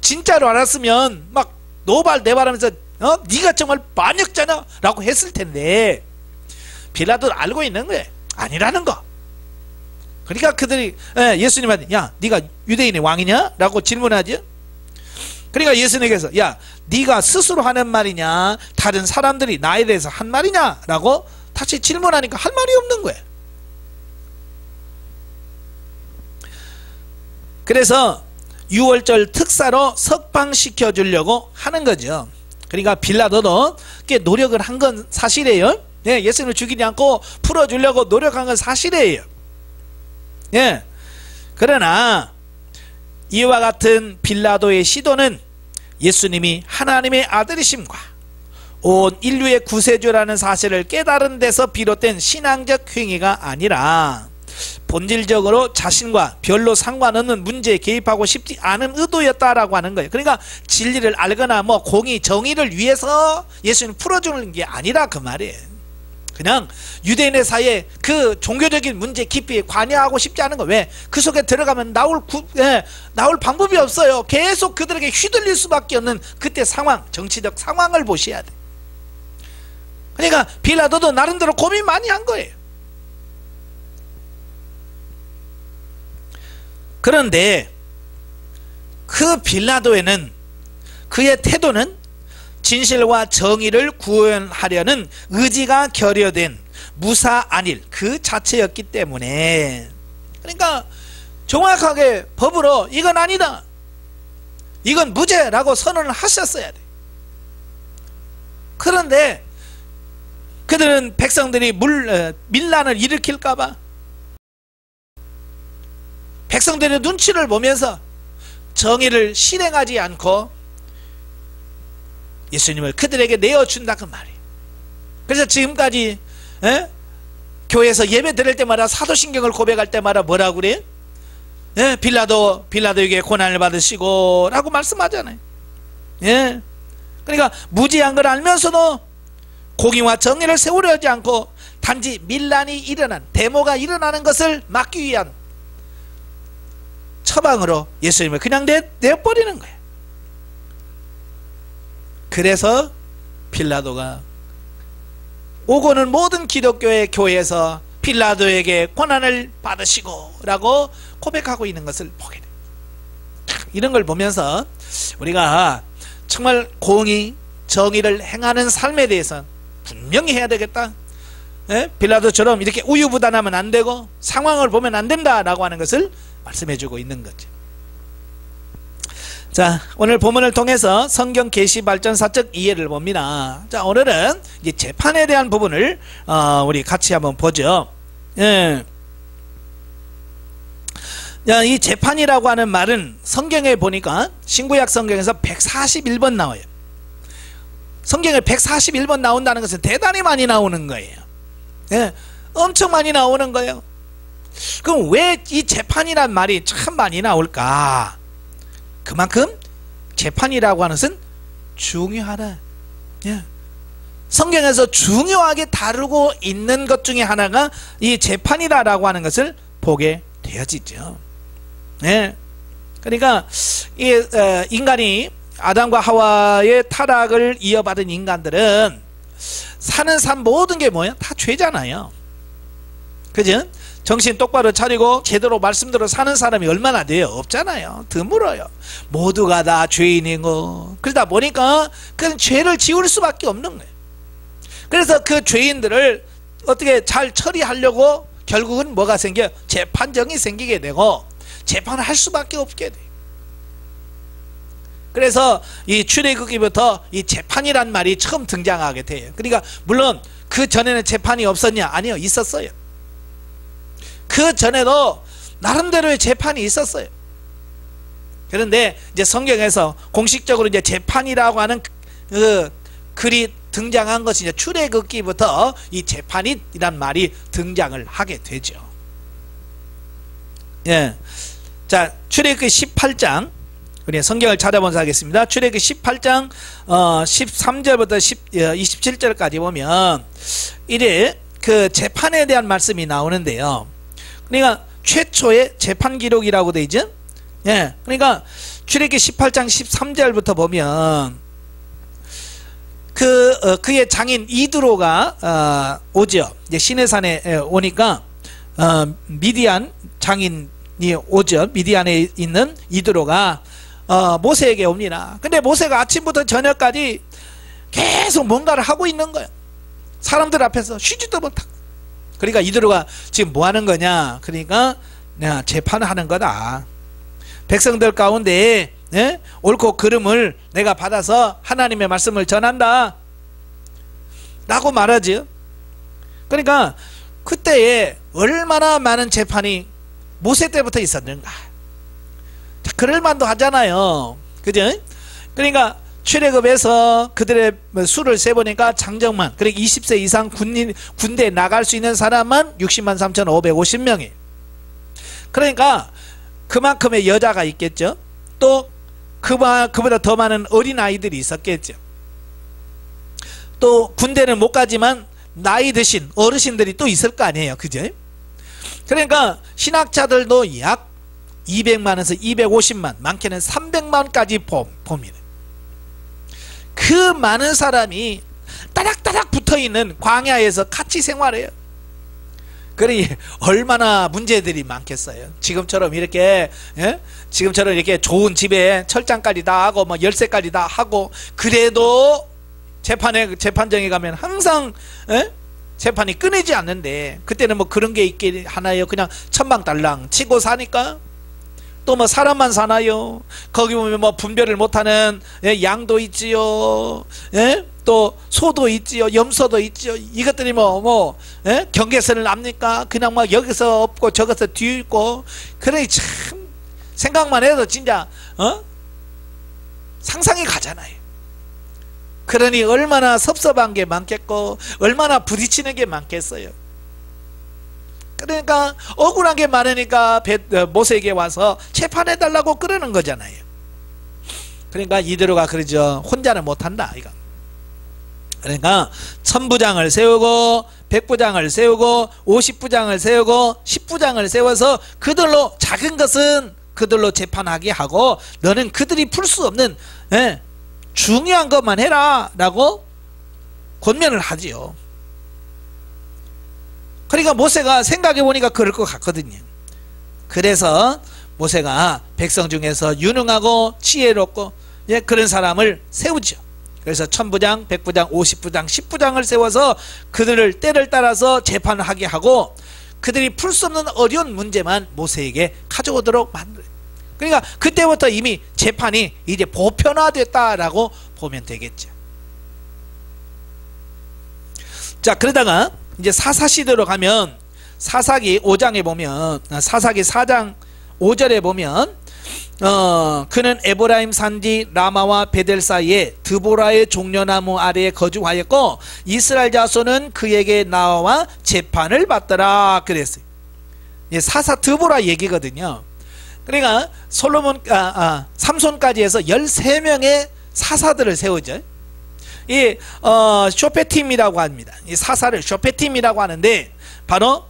진짜로 알았으면 막 노발대발하면서 네가 정말 반역자냐? 라고 했을 텐데 빌라도는 알고 있는 거예요. 아니라는 거. 그러니까 그들이 예수님한테 야, 네가 유대인의 왕이냐? 라고 질문하죠. 그러니까 예수님께서 야, 네가 스스로 하는 말이냐, 다른 사람들이 나에 대해서 한 말이냐? 라고 다시 질문하니까 할 말이 없는 거예요. 그래서 6월절 특사로 석방시켜 주려고 하는 거죠. 그러니까 빌라도도 꽤 노력을 한 건 사실이에요. 예수님을 죽이지 않고 풀어주려고 노력한 건 사실이에요. 그러나 이와 같은 빌라도의 시도는 예수님이 하나님의 아들이심과 온 인류의 구세주라는 사실을 깨달은 데서 비롯된 신앙적 행위가 아니라 본질적으로 자신과 별로 상관없는 문제에 개입하고 싶지 않은 의도였다라고 하는 거예요. 그러니까 진리를 알거나 뭐 공의, 정의를 위해서 예수님 풀어주는 게 아니라 그 말이에요. 그냥 유대인의 사이에 그 종교적인 문제 깊이 관여하고 싶지 않은 거. 왜? 그 속에 들어가면 나올 방법이 없어요. 계속 그들에게 휘둘릴 수밖에 없는 그때 상황, 정치적 상황을 보셔야 돼. 그러니까 빌라도도 나름대로 고민 많이 한 거예요. 그런데 그 빌라도에는 그의 태도는 진실과 정의를 구현하려는 의지가 결여된 무사 안일 그 자체였기 때문에, 그러니까 정확하게 법으로 이건 아니다, 이건 무죄라고 선언을 하셨어야 돼. 그런데 그들은 백성들이 밀란을 일으킬까봐 백성들의 눈치를 보면서 정의를 실행하지 않고 예수님을 그들에게 내어준다 그 말이에요. 그래서 지금까지 교회에서 예배 드릴 때마다 사도신경을 고백할 때마다 뭐라고 그래요? 빌라도에게 고난을 받으시고 라고 말씀하잖아요. 그러니까 무지한 걸 알면서도 공의와 정의를 세우려 하지 않고 단지 밀란이 일어난, 데모가 일어나는 것을 막기 위한 처방으로 예수님을 그냥 내버리는 거예요. 그래서 빌라도가 오고는 모든 기독교의 교회에서 빌라도에게 고난을 받으시고 라고 고백하고 있는 것을 보게 돼요. 이런 걸 보면서 우리가 정말 공의, 정의를 행하는 삶에 대해서 분명히 해야 되겠다. 빌라도처럼 이렇게 우유부단하면 안 되고 상황을 보면 안 된다라고 하는 것을 말씀해주고 있는 거죠. 자, 오늘 본문을 통해서 성경 계시 발전사적 이해를 봅니다. 자, 오늘은 이제 재판에 대한 부분을 우리 같이 한번 보죠. 자, 이 재판이라고 하는 말은 성경에 보니까 신구약 성경에서 141번 나와요. 성경에 141번 나온다는 것은 대단히 많이 나오는 거예요. 엄청 많이 나오는 거예요. 그럼 왜 이 재판이란 말이 참 많이 나올까? 그만큼 재판이라고 하는 것은 중요하다. 성경에서 중요하게 다루고 있는 것 중에 하나가 이 재판이라고 하는 것을 보게 되어지죠. 그러니까 이 인간이 아담과 하와의 타락을 이어받은 인간들은 사는 삶 모든 게 뭐야? 다 죄잖아요. 그죠? 정신 똑바로 차리고 제대로 말씀대로 사는 사람이 얼마나 돼요? 없잖아요. 드물어요. 모두가 다 죄인이고, 그러다 보니까 그 죄를 지울 수밖에 없는 거예요. 그래서 그 죄인들을 어떻게 잘 처리하려고 결국은 뭐가 생겨요? 재판정이 생기게 되고 재판을 할 수밖에 없게 돼요. 그래서 이 출애굽기부터 이 재판이란 말이 처음 등장하게 돼요. 그러니까 물론 그 전에는 재판이 없었냐? 아니요, 있었어요. 그 전에도 나름대로의 재판이 있었어요. 그런데 이제 성경에서 공식적으로 이제 재판이라고 하는 그 글이 등장한 것이 이제 출애굽기부터 이 재판이란 말이 등장을 하게 되죠. 자, 출애굽기 18장 우리 성경을 찾아본서 하겠습니다. 출애굽기 18장 13절부터 27절까지 보면 이래 그 재판에 대한 말씀이 나오는데요. 그러니까 최초의 재판 기록이라고 되어 있죠. 그러니까 출애굽기 18장 13절부터 보면 그의 장인 이드로가 오죠. 이제 시내산에 오니까 미디안 장인이 오죠. 미디안에 있는 이드로가 모세에게 옵니다. 근데 모세가 아침부터 저녁까지 계속 뭔가를 하고 있는 거예요. 사람들 앞에서 쉬지도 못하고. 그러니까 이드로가 지금 뭐 하는 거냐? 그러니까 내가 재판하는 거다. 백성들 가운데 옳고 그름을 내가 받아서 하나님의 말씀을 전한다 라고 말하죠. 그러니까 그때에 얼마나 많은 재판이 모세 때부터 있었는가. 자, 그럴만도 하잖아요. 그죠? 그러니까 출애굽에서 그들의 수를 세보니까 장정만, 그러니까 20세 이상 군대에 나갈 수 있는 사람만 60만 3,550명이에요. 그러니까 그만큼의 여자가 있겠죠. 또 그보다 더 많은 어린아이들이 있었겠죠. 또 군대는 못 가지만 나이 드신 어르신들이 또 있을 거 아니에요. 그죠? 그러니까 신학자들도 약 200만에서 250만, 많게는 300만까지 봅니다. 그 많은 사람이 따닥따닥 붙어있는 광야에서 같이 생활해요. 그러니 얼마나 문제들이 많겠어요. 지금처럼 이렇게 지금처럼 이렇게 좋은 집에 철장까지 다 하고 뭐 열쇠까지 다 하고 그래도 재판정에 가면 항상 재판이 끊이지 않는데, 그때는 뭐 그런 게 있긴 하나요? 그냥 천방달랑 치고 사니까. 또 뭐 사람만 사나요? 거기 보면 뭐 분별을 못하는 양도 있지요, 또 소도 있지요, 염소도 있지요. 이것들이 경계선을 압니까? 그냥 막 여기서 없고 저기서 뒤에 있고. 그러니 참 생각만 해도 진짜 상상이 가잖아요. 그러니 얼마나 섭섭한 게 많겠고 얼마나 부딪히는 게 많겠어요. 그러니까 억울한 게 많으니까 모세에게 와서 재판해달라고 그러는 거잖아요. 그러니까 이대로가 그러죠. 혼자는 못한다 이거. 그러니까 1000부장을 세우고 100부장을 세우고 50부장을 세우고 10부장을 세워서 그들로 작은 것은 그들로 재판하게 하고, 너는 그들이 풀 수 없는 중요한 것만 해라 라고 권면을 하지요. 그러니까 모세가 생각해 보니까 그럴 것 같거든요. 그래서 모세가 백성 중에서 유능하고 지혜롭고 그런 사람을 세우죠. 그래서 1000부장, 100부장, 50부장, 10부장을 세워서 그들을 때를 따라서 재판을 하게 하고, 그들이 풀 수 없는 어려운 문제만 모세에게 가져오도록 만들어요. 그러니까 그때부터 이미 재판이 이제 보편화됐다라고 보면 되겠죠. 자, 그러다가 이제 사사시대로 가면 사사기 5장에 보면, 사사기 4장 5절에 보면 그는 에브라임 산지 라마와 베델 사이에 드보라의 종려나무 아래에 거주하였고 이스라엘 자손은 그에게 나와 재판을 받더라 그랬어요. 사사 드보라 얘기거든요. 그러니까 삼손까지 해서 13명의 사사들을 세우죠. 이 쇼페팀이라고 합니다. 이 사사를 쇼페팀이라고 하는데 바로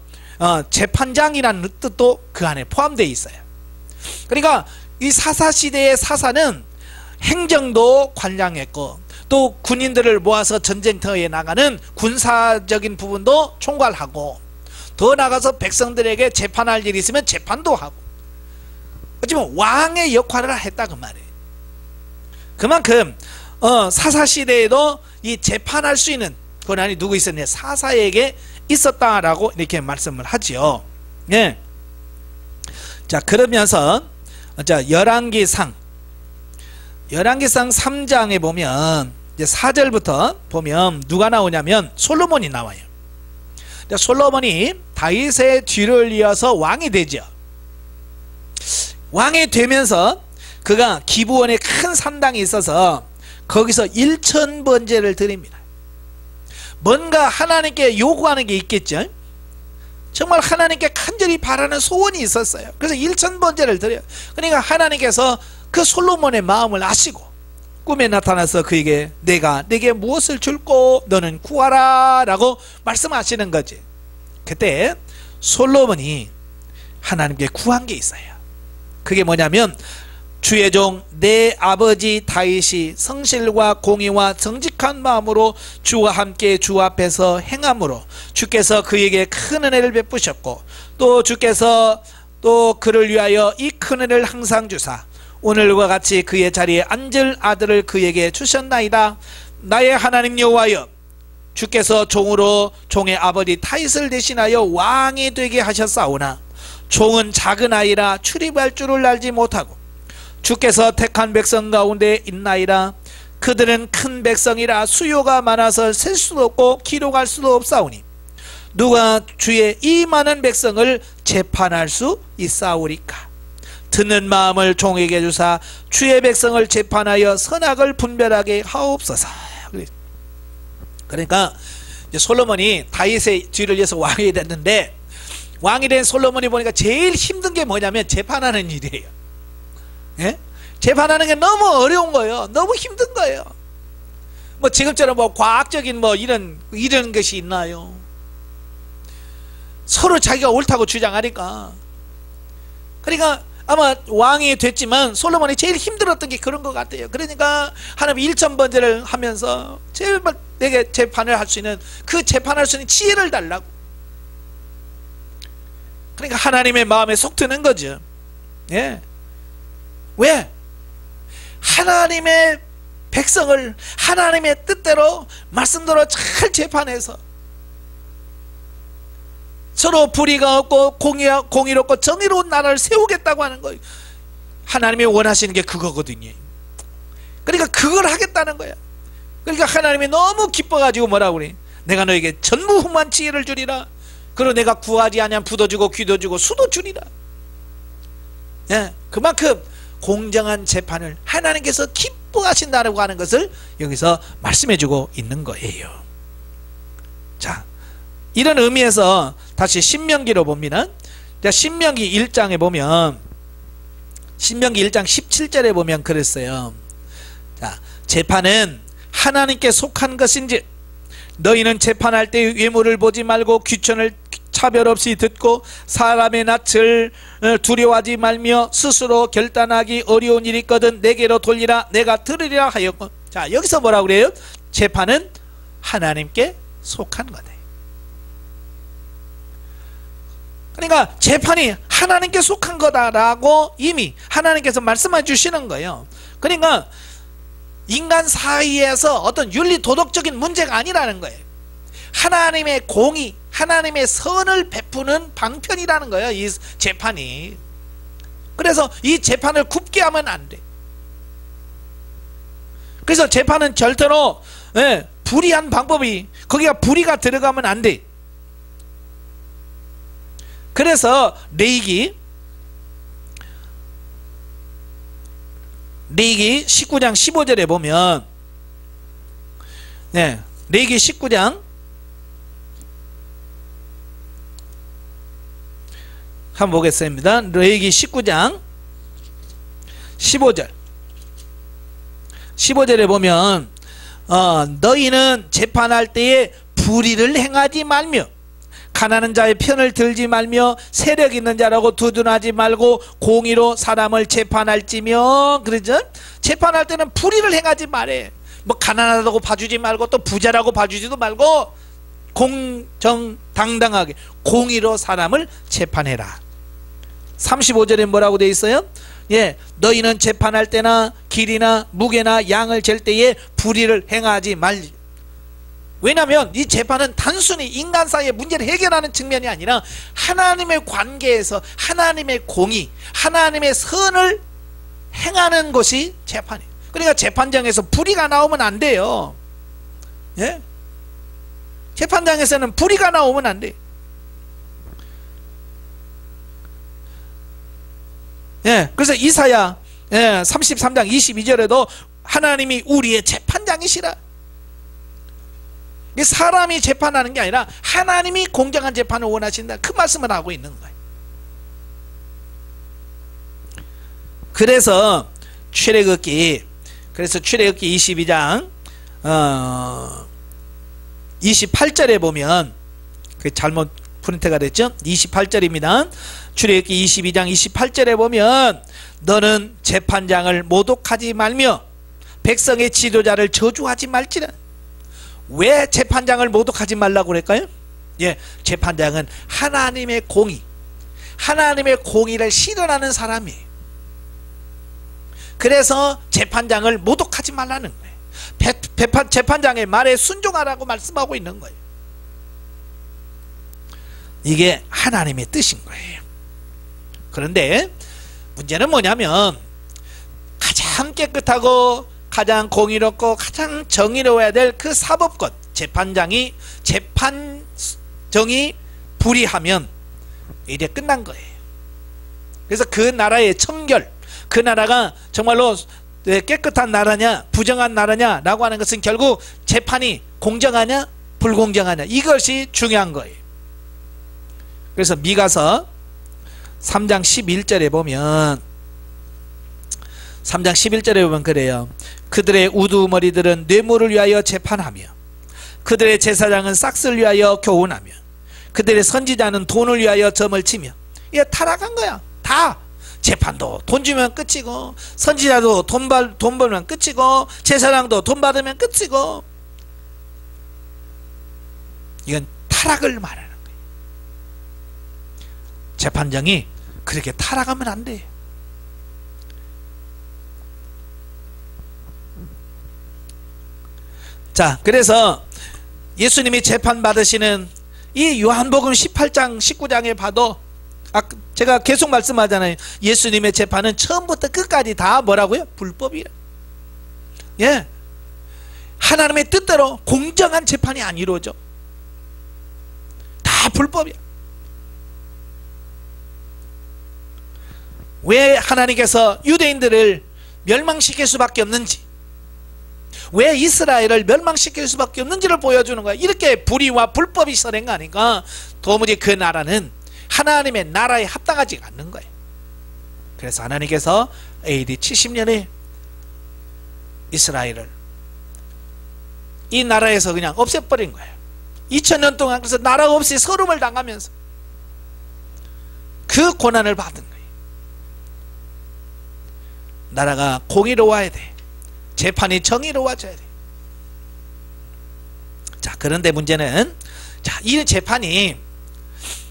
재판장이라는 뜻도 그 안에 포함되어 있어요. 그러니까 이 사사시대의 사사는 행정도 관장했고 또 군인들을 모아서 전쟁터에 나가는 군사적인 부분도 총괄하고, 더 나가서 백성들에게 재판할 일이 있으면 재판도 하고, 어찌보면 왕의 역할을 했다 그 말이에요. 그만큼 사사시대에도 이 재판할 수 있는 권한이 누구 있었냐? 사사에게 있었다라고 이렇게 말씀을 하지요. 예. 자, 그러면서 열왕기상 3장에 보면 이제 4절부터 보면 누가 나오냐면 솔로몬이 나와요. 솔로몬이 다윗의 뒤를 이어서 왕이 되죠. 왕이 되면서 그가 기브온에 큰 산당이 있어서 거기서 1000번제를 드립니다. 뭔가 하나님께 요구하는 게 있겠죠. 정말 하나님께 간절히 바라는 소원이 있었어요. 그래서 1000번제를 드려요. 그러니까 하나님께서 그 솔로몬의 마음을 아시고 꿈에 나타나서 그에게 내가 네게 무엇을 줄고 너는 구하라 라고 말씀하시는 거지. 그때 솔로몬이 하나님께 구한 게 있어요. 그게 뭐냐면, 주의 종 내 아버지 다윗이 성실과 공의와 정직한 마음으로 주와 함께 주 앞에서 행함으로 주께서 그에게 큰 은혜를 베푸셨고, 또 주께서 또 그를 위하여 이 큰 은혜를 항상 주사 오늘과 같이 그의 자리에 앉을 아들을 그에게 주셨나이다. 나의 하나님 여호와여, 주께서 종으로 종의 아버지 다윗을 대신하여 왕이 되게 하셨사오나 종은 작은 아이라 출입할 줄을 알지 못하고 주께서 택한 백성 가운데 있나이다. 그들은 큰 백성이라 수요가 많아서 셀 수도 없고 기록할 수도 없사오니 누가 주의 이 많은 백성을 재판할 수 있사오리까. 듣는 마음을 종에게 주사 주의 백성을 재판하여 선악을 분별하게 하옵소서. 그러니까 이제 솔로몬이 다윗의 뒤를 이어서 왕이 됐는데, 왕이 된 솔로몬이 보니까 제일 힘든 게 뭐냐면 재판하는 일이에요. 예? 재판하는 게 너무 어려운 거예요. 너무 힘든 거예요. 뭐 지금처럼 뭐 과학적인 뭐 이런 것이 있나요? 서로 자기가 옳다고 주장하니까. 그러니까 아마 왕이 됐지만 솔로몬이 제일 힘들었던 게 그런 것 같아요. 그러니까 하나님 1000번제를 하면서 제발 내게 재판을 할 수 있는, 그 재판할 수 있는 지혜를 달라고. 그러니까 하나님의 마음에 속 드는 거죠. 예. 왜? 하나님의 백성을 하나님의 뜻대로 말씀대로 잘 재판해서 서로 불의가 없고 공의롭고 정의로운 나라를 세우겠다고 하는 거예요. 하나님이 원하시는 게 그거거든요. 그러니까 그걸 하겠다는 거야. 그러니까 하나님이 너무 기뻐가지고 뭐라고 그래? 내가 너에게 전무후무한 지혜를 주리라. 그리고 내가 구하지 아니하면 부도 주고 귀도 주고 수도 주리라. 예, 그만큼 공정한 재판을 하나님께서 기뻐하신다고 하는 것을 여기서 말씀해주고 있는 거예요. 자, 이런 의미에서 다시 신명기로 봅니다. 신명기 1장에 보면, 신명기 1장 17절에 보면 그랬어요. 자, 재판은 하나님께 속한 것인지 너희는 재판할 때 외모를 보지 말고 귀천을 차별 없이 듣고 사람의 낯을 두려워하지 말며 스스로 결단하기 어려운 일이 있거든 내게로 돌리라 내가 들으리라 하였고. 자, 여기서 뭐라고 그래요? 재판은 하나님께 속한 거다. 그러니까 재판이 하나님께 속한 거다라고 이미 하나님께서 말씀해 주시는 거예요. 그러니까 인간 사이에서 어떤 윤리 도덕적인 문제가 아니라는 거예요. 하나님의 공의, 하나님의 선을 베푸는 방편이라는 거예요, 이 재판이. 그래서 이 재판을 굽게 하면 안 돼. 그래서 재판은 절대로 불의한 방법이, 거기가 불의가 들어가면 안 돼. 그래서 레위기 19장 15절에 보면, 레위기 19장 한번 보겠습니다. 레위기 19장 15절에 보면 너희는 재판할 때에 불의를 행하지 말며 가난한 자의 편을 들지 말며 세력 있는 자라고 두둔하지 말고 공의로 사람을 재판할지며. 그러죠? 재판할 때는 불의를 행하지 말해. 뭐 가난하다고 봐주지 말고 또 부자라고 봐주지도 말고 공정당당하게 공의로 사람을 재판해라. 35절에 뭐라고 되어 있어요? 너희는 재판할 때나 길이나 무게나 양을 잴 때에 불의를 행하지 말지. 왜냐하면 이 재판은 단순히 인간 사이의 문제를 해결하는 측면이 아니라 하나님의 관계에서 하나님의 공의, 하나님의 선을 행하는 것이 재판이에요. 그러니까 재판장에서 불의가 나오면 안 돼요. 재판장에서는 불의가 나오면 안 돼요. 그래서 이사야 33장 22절에도 하나님이 우리의 재판장이시라. 사람이 재판하는 게 아니라 하나님이 공정한 재판을 원하신다, 그 말씀을 하고 있는 거예요. 그래서 출애굽기 22장 28절에 보면, 그 잘못 프린트가 됐죠? 28절입니다. 출애굽기 22장 28절에 보면 너는 재판장을 모독하지 말며 백성의 지도자를 저주하지 말지라. 왜 재판장을 모독하지 말라고 그럴까요? 재판장은 하나님의 공의, 하나님의 공의를 실현하는 사람이에요. 그래서 재판장을 모독하지 말라는 거예요. 재판장의 말에 순종하라고 말씀하고 있는 거예요. 이게 하나님의 뜻인 거예요. 그런데 문제는 뭐냐면 가장 깨끗하고 가장 공의롭고 가장 정의로워야 될 그 사법권, 재판정이 불의하면 이제 끝난 거예요. 그래서 그 나라의 청결, 그 나라가 정말로 깨끗한 나라냐 부정한 나라냐 라고 하는 것은 결국 재판이 공정하냐 불공정하냐, 이것이 중요한 거예요. 그래서 미가서 3장 11절에 보면, 3장 11절에 보면 그래요. 그들의 우두머리들은 뇌물을 위하여 재판하며 그들의 제사장은 싹스를 위하여 교훈하며 그들의 선지자는 돈을 위하여 점을 치며. 이게 타락한 거야. 다 재판도 돈 주면 끝이고, 선지자도 돈 벌면 끝이고, 제사장도 돈 받으면 끝이고. 이건 타락을 말하는 거예요. 재판장이 그렇게 타락하면 안 돼요. 자, 그래서 예수님이 재판받으시는 이 요한복음 18장 19장에 봐도 제가 계속 말씀하잖아요. 예수님의 재판은 처음부터 끝까지 다 뭐라고요? 불법이에요. 예, 하나님의 뜻대로 공정한 재판이 안 이루어져. 다 불법이야. 왜 하나님께서 유대인들을 멸망시킬 수밖에 없는지, 왜 이스라엘을 멸망시킬 수밖에 없는지를 보여주는 거야. 이렇게 불의와 불법이 선행 거 아닌가. 도무지 그 나라는 하나님의 나라에 합당하지 않는 거예요. 그래서 하나님께서 AD 70년에 이스라엘을 이 나라에서 그냥 없애버린 거예요. 2000년 동안. 그래서 나라 없이 서름을 당하면서 그 고난을 받은 거예요. 나라가 공의로워야 돼. 재판이 정의로워져야 돼. 자, 그런데 문제는, 자, 이 재판이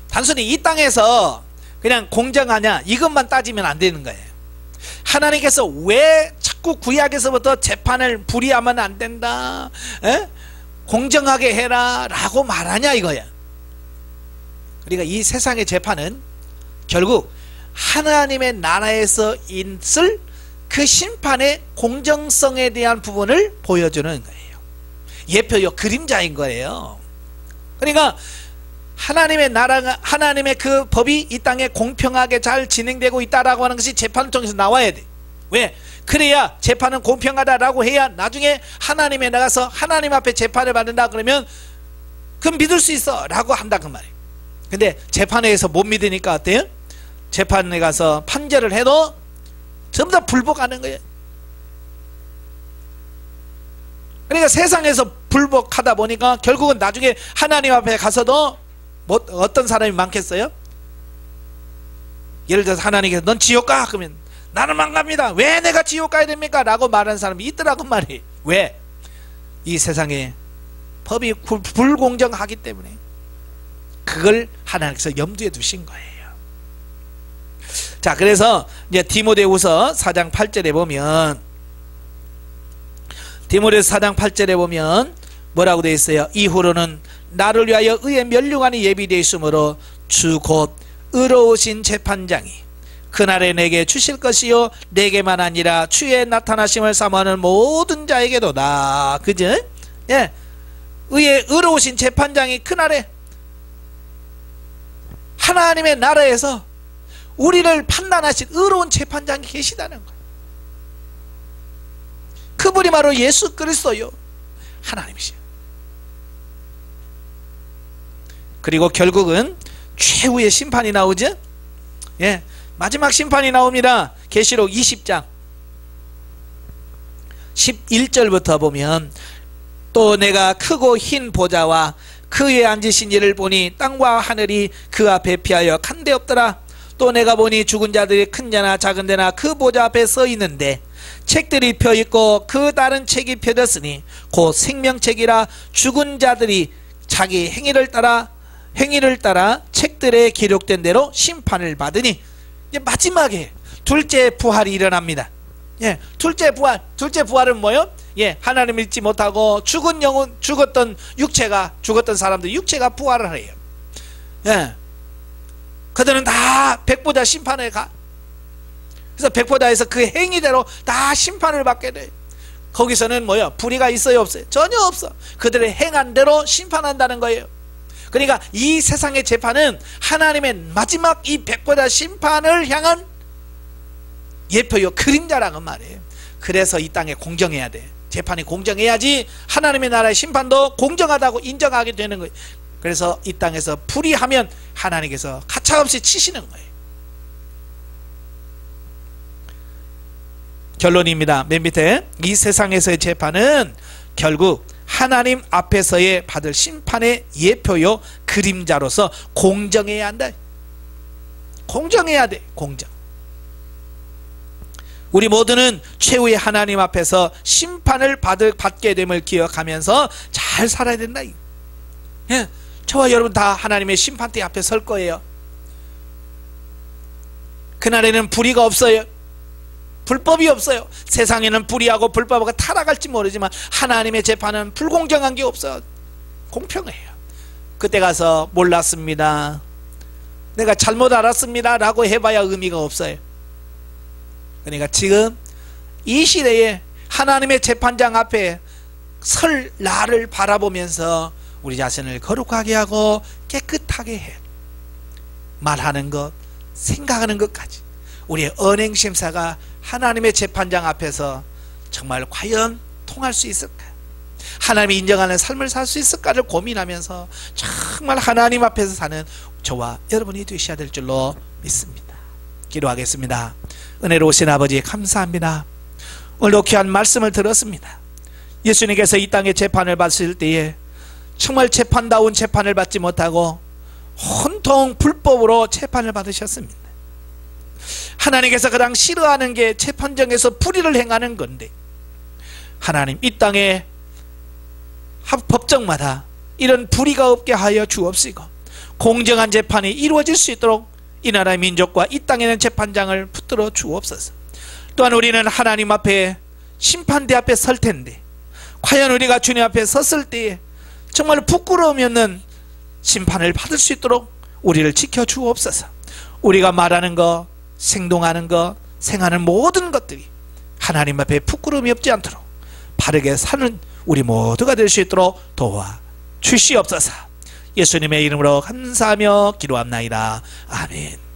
단순히 이 땅에서 그냥 공정하냐 이것만 따지면 안 되는 거예요. 하나님께서 왜 자꾸 구약에서부터 재판을 불의하면 안 된다, 공정하게 해라 라고 말하냐 이거야. 그러니까 이 세상의 재판은 결국 하나님의 나라에서 있을 그 심판의 공정성에 대한 부분을 보여주는 거예요. 예표요, 그림자인 거예요. 그러니까 하나님의 나라가, 하나님의 그 법이 이 땅에 공평하게 잘 진행되고 있다라고 하는 것이 재판을 통해서 나와야 돼. 왜? 그래야 재판은 공평하다라고 해야 나중에 하나님에 나가서 하나님 앞에 재판을 받는다 그러면 그럼 믿을 수 있어 라고 한다 그 말이에요. 근데 재판회에서 못 믿으니까 어때요? 재판에 가서 판결을 해도 전부 다 불복하는 거예요. 그러니까 세상에서 불복하다 보니까 결국은 나중에 하나님 앞에 가서도 뭐 어떤 사람이 많겠어요? 예를 들어서 하나님께서 넌 지옥 가! 그러면 나는 안 갑니다. 왜 내가 지옥 가야 됩니까? 라고 말하는 사람이 있더라고 말이. 왜? 이 세상에 법이 불공정하기 때문에 그걸 하나님께서 염두에 두신 거예요. 자, 그래서 이제 디모데후서 4장 8절에 보면, 디모데후서 4장 8절에 보면 뭐라고 되어 있어요? 이후로는 나를 위하여 의의 면류관이 예비되어 있으므로 주 곧 의로우신 재판장이 그날에 내게 주실 것이요 내게만 아니라 주의 나타나심을 사모하는 모든 자에게도다. 그죠? 예, 의의 의로우신 재판장이 그날에 하나님의 나라에서 우리를 판단하실 의로운 재판장이 계시다는 거예요. 그분이 바로 예수 그리스도요, 하나님이시요. 그리고 결국은 최후의 심판이 나오죠. 예, 마지막 심판이 나옵니다. 계시록 20장 11절부터 보면, 또 내가 크고 흰 보좌와 그 위에 앉으신 이를 보니 땅과 하늘이 그 앞에 피하여 간데 없더라. 또 내가 보니 죽은 자들이 큰 데나 작은 데나 그 보좌 앞에 서 있는데 책들이 펴있고 그 다른 책이 펴졌으니 곧 생명책이라. 죽은 자들이 자기 행위를 따라 책들에 기록된 대로 심판을 받으니, 이제 마지막에 둘째 부활이 일어납니다. 예, 둘째 부활은 뭐예요? 예, 하나님 믿지 못하고 죽은 영혼, 죽었던 사람들 육체가 부활을 해요. 예, 그들은 다 백보자 심판에 가. 그래서 백보자에서 그 행위대로 다 심판을 받게 돼. 거기서는 뭐예요? 불의가 있어요, 없어요? 전혀 없어. 그들의 행한 대로 심판한다는 거예요. 그러니까 이 세상의 재판은 하나님의 마지막 이 백보자 심판을 향한 예표요, 그림자라는 말이에요. 그래서 이 땅에 공정해야 돼. 재판이 공정해야지 하나님의 나라의 심판도 공정하다고 인정하게 되는 거예요. 그래서 이 땅에서 불의하면 하나님께서 가차없이 치시는 거예요. 결론입니다. 맨 밑에, 이 세상에서의 재판은 결국 하나님 앞에서의 받을 심판의 예표요, 그림자로서 공정해야 한다. 공정해야 돼. 공정. 우리 모두는 최후의 하나님 앞에서 심판을 받게 됨을 기억하면서 잘 살아야 된다. 예, 저와 여러분 다 하나님의 심판대 앞에 설 거예요. 그날에는 불의가 없어요. 불법이 없어요. 세상에는 불의하고 불법하고 타락할지 모르지만 하나님의 재판은 불공정한 게 없어요. 공평해요. 그때 가서 몰랐습니다, 내가 잘못 알았습니다 라고 해봐야 의미가 없어요. 그러니까 지금 이 시대에 하나님의 재판장 앞에 설 나를 바라보면서 우리 자신을 거룩하게 하고 깨끗하게 해. 말하는 것, 생각하는 것까지 우리의 언행심사가 하나님의 재판장 앞에서 정말 과연 통할 수 있을까, 하나님이 인정하는 삶을 살 수 있을까를 고민하면서 정말 하나님 앞에서 사는 저와 여러분이 되셔야 될 줄로 믿습니다. 기도하겠습니다. 은혜로우신 아버지 감사합니다. 오늘도 귀한 말씀을 들었습니다. 예수님께서 이 땅에 재판을 받으실 때에 정말 재판다운 재판을 받지 못하고 온통 불법으로 재판을 받으셨습니다. 하나님께서 가장 싫어하는 게 재판정에서 불의를 행하는 건데, 하나님 이 땅에 법정마다 이런 불의가 없게 하여 주옵시고 공정한 재판이 이루어질 수 있도록 이 나라의 민족과 이 땅에 있는 재판장을 붙들어 주옵소서. 또한 우리는 하나님 앞에 심판대 앞에 설 텐데 과연 우리가 주님 앞에 섰을 때에 정말 부끄러움이 없는 심판을 받을 수 있도록 우리를 지켜 주옵소서. 우리가 말하는 것, 행동하는 것, 생하는 모든 것들이 하나님 앞에 부끄러움이 없지 않도록 바르게 사는 우리 모두가 될 수 있도록 도와 주시옵소서. 예수님의 이름으로 감사하며 기도합나이다. 아멘.